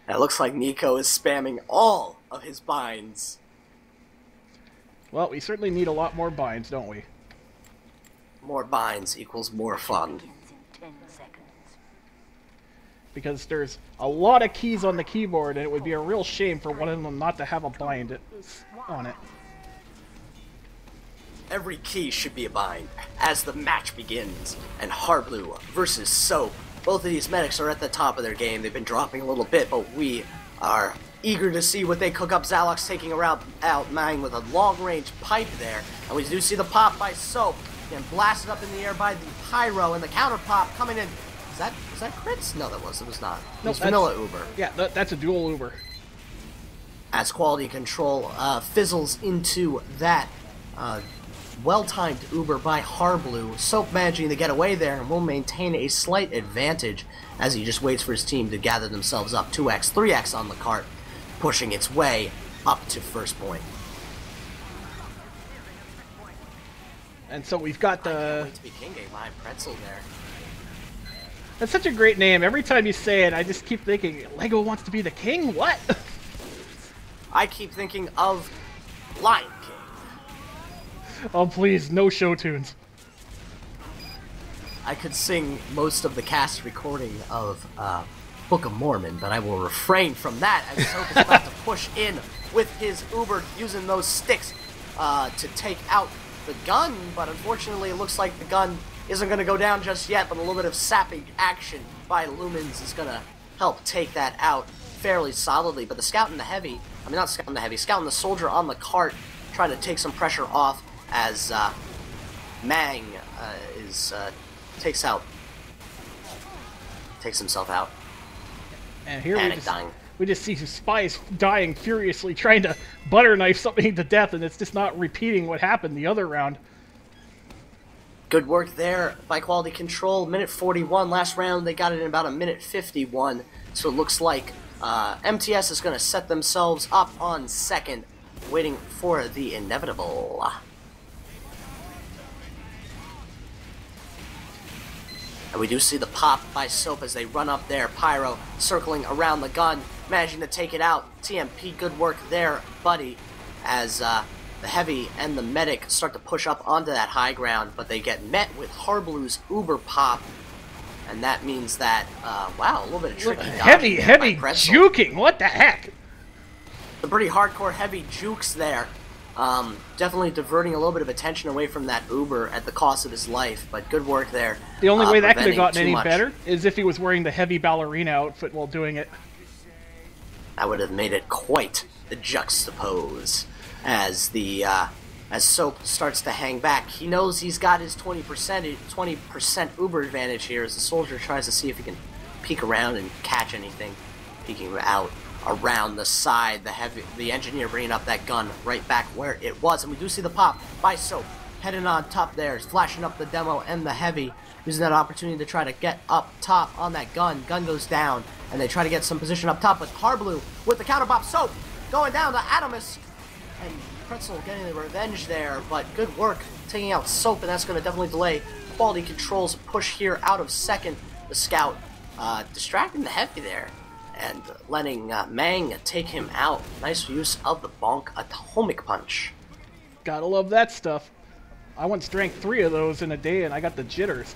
It looks like Nico is spamming all of his binds. Well, we certainly need a lot more binds, don't we? More binds equals more fun. Because there's a lot of keys on the keyboard, and it would be a real shame for one of them not to have a bind on it. Every key should be a bind as the match begins, and Harblue versus Soap Both of these medics are at the top of their game. They've been dropping a little bit, but we are eager to see what they cook up. Zalox taking out Mang with a long-range pipe there. And we do see the pop by Soap. Getting blasted up in the air by the Pyro, and the counter pop coming in. Was that crits? No, it was not. It was vanilla Uber. Yeah, that's a dual Uber. As quality control fizzles into that well-timed Uber by Harblu. Soap managing to get away there and will maintain a slight advantage as he just waits for his team to gather themselves up. 2x, 3x on the cart, pushing its way up to first point. And so we've got the... I can't wait to be King Game behind Pretzel there. That's such a great name. Every time you say it, I just keep thinking, Lego wants to be the king? What? I keep thinking of Lion King. Oh, please, no show tunes. I could sing most of the cast recording of Book of Mormon, but I will refrain from that as Soap is about to push in with his Uber using those sticks to take out the gun, but unfortunately it looks like the gun isn't going to go down just yet, but a little bit of sapping action by Lumens is going to help take that out fairly solidly. But the Scout and the Heavy, I mean not Scout and the Heavy, Scout and the Soldier on the cart trying to take some pressure off as Mang takes himself out. And here dying. we just see Spies dying furiously, trying to butter knife something to death, and it's just not repeating what happened the other round. Good work there by quality control. Minute 41. Last round they got it in about a minute 51. So it looks like MTS is going to set themselves up on second, waiting for the inevitable. And we do see the pop by Soap as they run up there. Pyro circling around the gun, managing to take it out. TMP, good work there, buddy, as the Heavy and the Medic start to push up onto that high ground, but they get met with Harblu's Uber pop, and that means that, wow, a little bit of tricky heavy juking, what the heck? The pretty hardcore Heavy jukes there. Definitely diverting a little bit of attention away from that Uber at the cost of his life, but good work there. The only way that could have gotten any better is if he was wearing the Heavy ballerina outfit while doing it. That would have made it quite the juxtapose. As Soap starts to hang back, he knows he's got his 20% Uber advantage here as the Soldier tries to see if he can peek around and catch anything. Peeking out around the side, the Engineer bringing up that gun right back where it was, and we do see the pop by Soap heading on top there. He's flashing up the Demo and the Heavy, using that opportunity to try to get up top on that gun. Gun goes down, and they try to get some position up top, but Harblu with the counter pop. Soap going down to Adamus, and Pretzel getting the revenge there, but good work taking out Soap, and that's going to definitely delay quality control's push here out of second. The Scout distracting the Heavy there and letting Mang take him out. Nice use of the bonk atomic punch. Gotta love that stuff. I once drank 3 of those in a day and I got the jitters.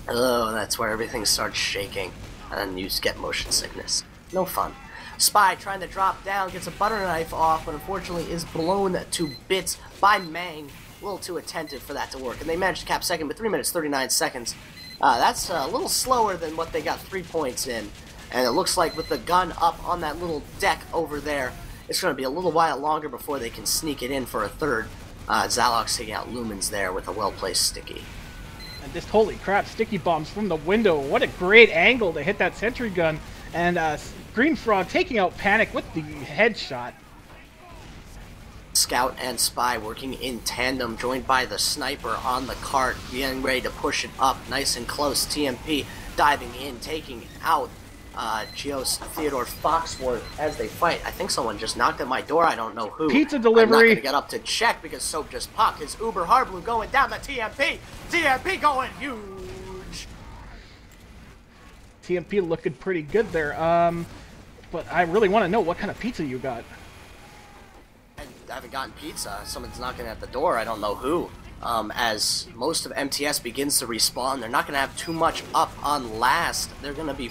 Oh, that's where everything starts shaking, and you get motion sickness. No fun. Spy trying to drop down, gets a butter knife off, but unfortunately is blown to bits by Mang. A little too attentive for that to work, and they managed to cap second, but 3 minutes 39 seconds. That's a little slower than what they got 3 points in, and it looks like with the gun up on that little deck over there, it's going to be a little while longer before they can sneak it in for a third. Zalox taking out Lumens there with a well-placed sticky. And just holy crap, sticky bombs from the window. What a great angle to hit that sentry gun. And Green Frog taking out Panic with the headshot. Scout and Spy working in tandem, joined by the Sniper on the cart, getting ready to push it up nice and close. TMP diving in, taking out Geos Theodore Foxworth as they fight. I think someone just knocked at my door. I don't know who. Pizza delivery. I'm not going to get up to check because Soap just popped his Uber. Harblu going down to TMP. TMP going huge. TMP looking pretty good there. But I really want to know what kind of pizza you got. I haven't gotten pizza. Someone's knocking at the door. I don't know who. As most of MTS begins to respawn, they're not going to have too much up on last. They're going to be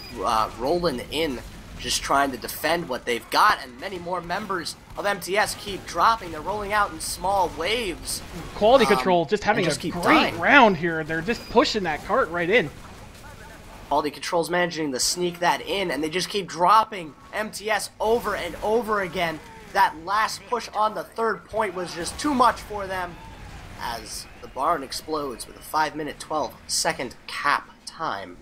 rolling in, just trying to defend what they've got, and many more members of MTS keep dropping. They're rolling out in small waves. Quality control just having a great dying. round here. They're just pushing that cart right in. Quality Control's managing to sneak that in, and they just keep dropping MTS over and over again. That last push on the third point was just too much for them as the barn explodes with a 5-minute 12-second cap time.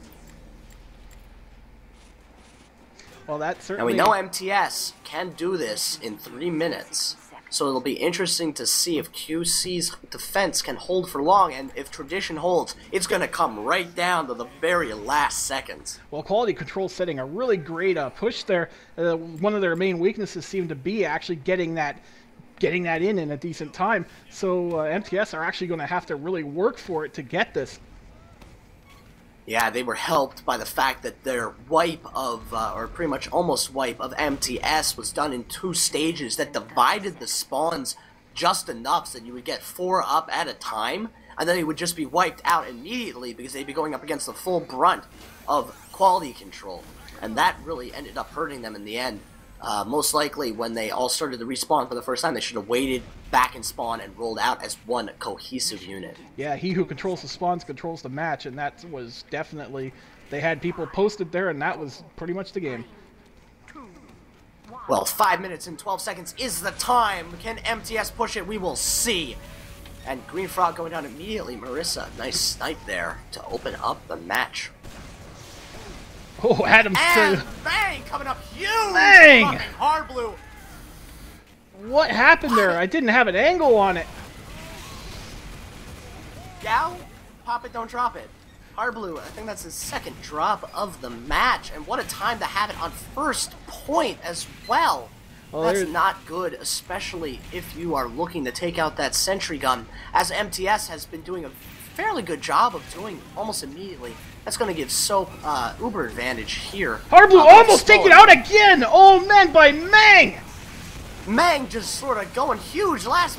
Well, that And we certainly... know MTS can do this in 3 minutes, so it'll be interesting to see if QC's defense can hold for long, and if tradition holds, it's going to come right down to the very last seconds. Well, Quality Control setting a really great push there. One of their main weaknesses seemed to be actually getting that in a decent time. So MTS are actually going to have to really work for it to get this. Yeah, they were helped by the fact that their wipe of, or pretty much almost wipe of MTS was done in 2 stages that divided the spawns just enough so that you would get 4 up at a time, and then it would just be wiped out immediately because they'd be going up against the full brunt of Quality Control. And that really ended up hurting them in the end. Most likely, when they all started to respawn for the first time, they should have waited back in spawn and rolled out as one cohesive unit. Yeah, he who controls the spawns controls the match, and that was definitely... They had people posted there, and that was pretty much the game. Well, 5 minutes and 12 seconds is the time. Can MTS push it? We will see. And Green Frog going down immediately. Marissa, nice snipe there to open up the match. Oh, Adams And bang, coming up huge! Bang! Fucking hard blue. What happened there? I didn't have an angle on it. Gal, pop it, don't drop it. Hard blue, I think that's his 2nd drop of the match. And what a time to have it on first point as well. Well, that's not good, especially if you are looking to take out that sentry gun, as MTS has been doing a fairly good job of doing almost immediately. That's going to give Soap uber advantage here. Hard blue almost taken out again! Oh man, by Mang! Mang just sort of going huge. Last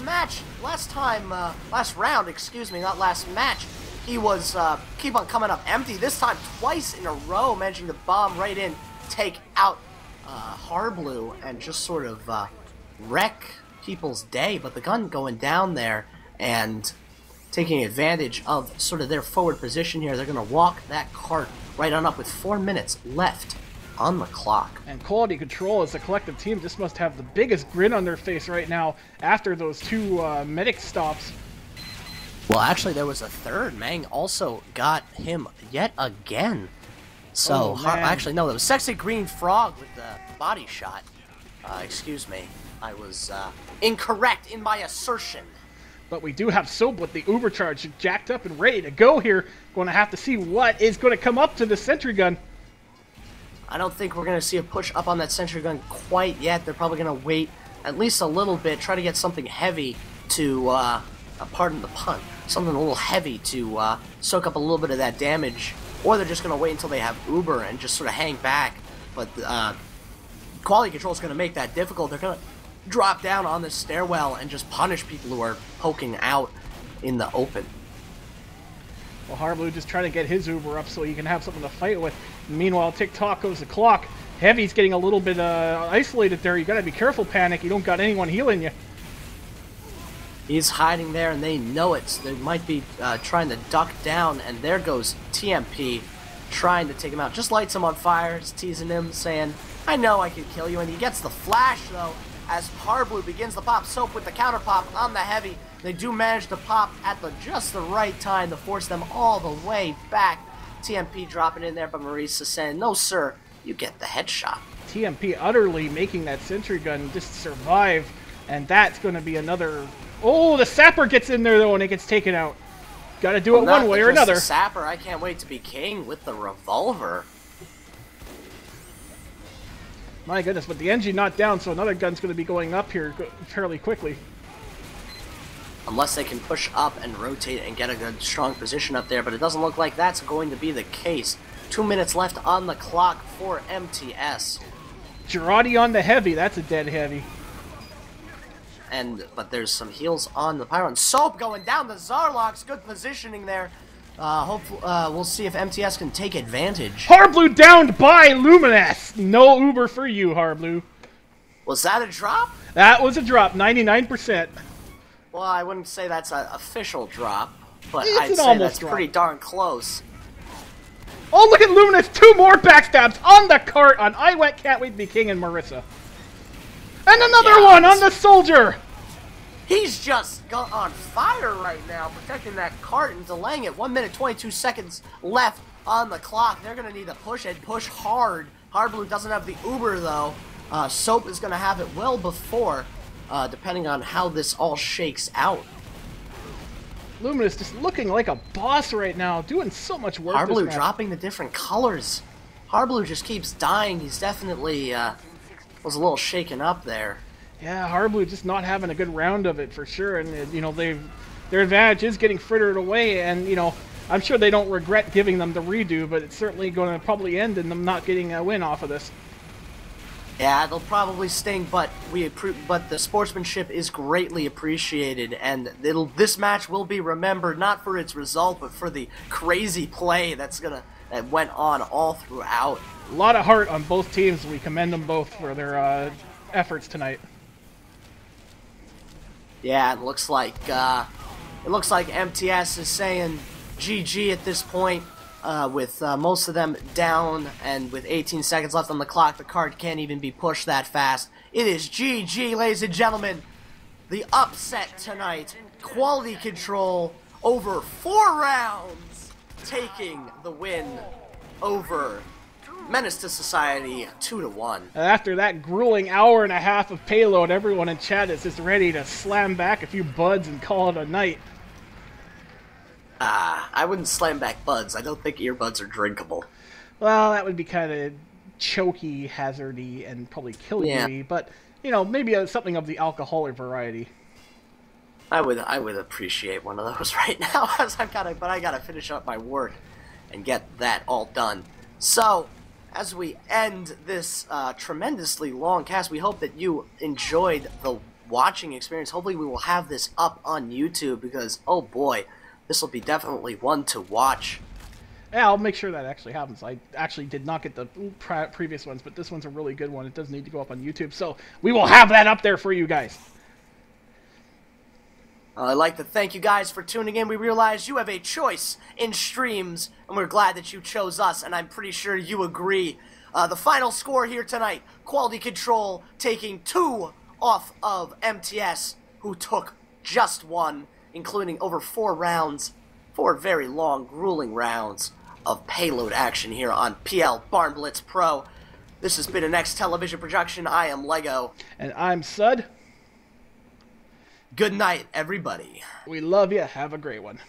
round, excuse me, not last match. He was keep on coming up empty. This time twice in a row, managing to bomb right in, take out Hard blue, and just sort of wreck people's day. But the gun going down there and taking advantage of sort of their forward position here. They're going to walk that cart right on up with 4 minutes left on the clock. And Quality Control as a collective team just must have the biggest grin on their face right now after those 2 medic stops. Well, actually, there was a third. Mang also got him yet again. So, actually, no, that was Sexy Green Frog with the body shot. Excuse me. I was incorrect in my assertion. But we do have Soap with the Uber charge jacked up and ready to go here. Going to have to see what is going to come up to the sentry gun. I don't think we're going to see a push up on that sentry gun quite yet. They're probably going to wait at least a little bit, try to get something heavy to, pardon the pun, something a little heavy to soak up a little bit of that damage. Or they're just going to wait until they have Uber and just sort of hang back. But Quality Control is going to make that difficult. They're going to drop down on the stairwell and just punish people who are poking out in the open. Well, Harblue just trying to get his Uber up so he can have something to fight with. Meanwhile, tick-tock goes the clock. Heavy's getting a little bit isolated there. You got to be careful, Panic. You don't got anyone healing you. He's hiding there, and they know it. So they might be trying to duck down, and there goes TMP trying to take him out. Just lights him on fire, just teasing him, saying, I know I can kill you. And he gets the flash, though, as Harblue begins to pop. Soap with the counter pop on the Heavy. They do manage to pop at just the right time to force them all the way back. TMP dropping in there, but Marisa saying, no, sir, you get the headshot. TMP utterly making that sentry gun just survive, and that's going to be another... Oh, the Sapper gets in there, though, and it gets taken out. Got to do it one way or another. The Sapper, I can't wait to be king with the revolver. My goodness, but the engine not down, so another gun's going to be going up here fairly quickly. Unless they can push up and rotate and get a good, strong position up there, but it doesn't look like that's going to be the case. 2 minutes left on the clock for MTS. Girardi on the Heavy, that's a dead Heavy. But there's some heals on the Pyro. And Soap going down the Zarlox, good positioning there. Hopefully, we'll see if MTS can take advantage. Harblue downed by Luminous. No Uber for you, Harblue. Was that a drop? That was a drop, 99%. Well, I wouldn't say that's an official drop, but It's I'd an say almost that's drop. pretty darn close. Oh, look at Luminous! 2 more backstabs on the cart on I Wet Can't Wait to Be King and Marissa. And another one on the soldier! He's just on fire right now, protecting that cart and delaying it. 1 minute, 22 seconds left on the clock. They're going to need to push and push hard. Hard Blue doesn't have the Uber, though. Soap is going to have it well before, depending on how this all shakes out. Luminous just looking like a boss right now, doing so much work. Hard Blue dropping the different colors. Hard Blue just keeps dying. He's definitely was a little shaken up there. Yeah, Hard Blue just not having a good round of it for sure, and you know their advantage is getting frittered away, and you know I'm sure they don't regret giving them the redo, but it's certainly going to probably end in them not getting a win off of this. Yeah, they'll probably sting, but the sportsmanship is greatly appreciated, and this match will be remembered not for its result, but for the crazy play that went on all throughout. A lot of heart on both teams. We commend them both for their efforts tonight. Yeah, it looks like MTS is saying GG at this point. With most of them down and with 18 seconds left on the clock, the card can't even be pushed that fast. It is GG, ladies and gentlemen. The upset tonight. Quality Control over 4 rounds, taking the win over Menace to Society 2-1. After that grueling hour and a half of payload, everyone in chat is just ready to slam back a few buds and call it a night. I wouldn't slam back buds. I don't think earbuds are drinkable. Well, that would be kind of choky, hazardy, and probably kill you. But you know, maybe something of the alcoholic variety. I would appreciate one of those right now, as I gotta finish up my work and get that all done. So, as we end this tremendously long cast, we hope that you enjoyed the watching experience. Hopefully, we will have this up on YouTube because, oh boy, this will be definitely one to watch. Yeah, I'll make sure that actually happens. I actually did not get the previous ones, but this one's a really good one. It does need to go up on YouTube, so we will have that up there for you guys. I'd like to thank you guys for tuning in. We realize you have a choice in streams, and we're glad that you chose us, and I'm pretty sure you agree. The final score here tonight, Quality Control taking 2 off of MTS, who took just 1, including over 4 rounds, 4 very long, grueling rounds of payload action here on PL Barn Blitz Pro. This has been an eXtelevision production. I am Lego. And I'm Sud. Good night, everybody. We love you. Have a great one.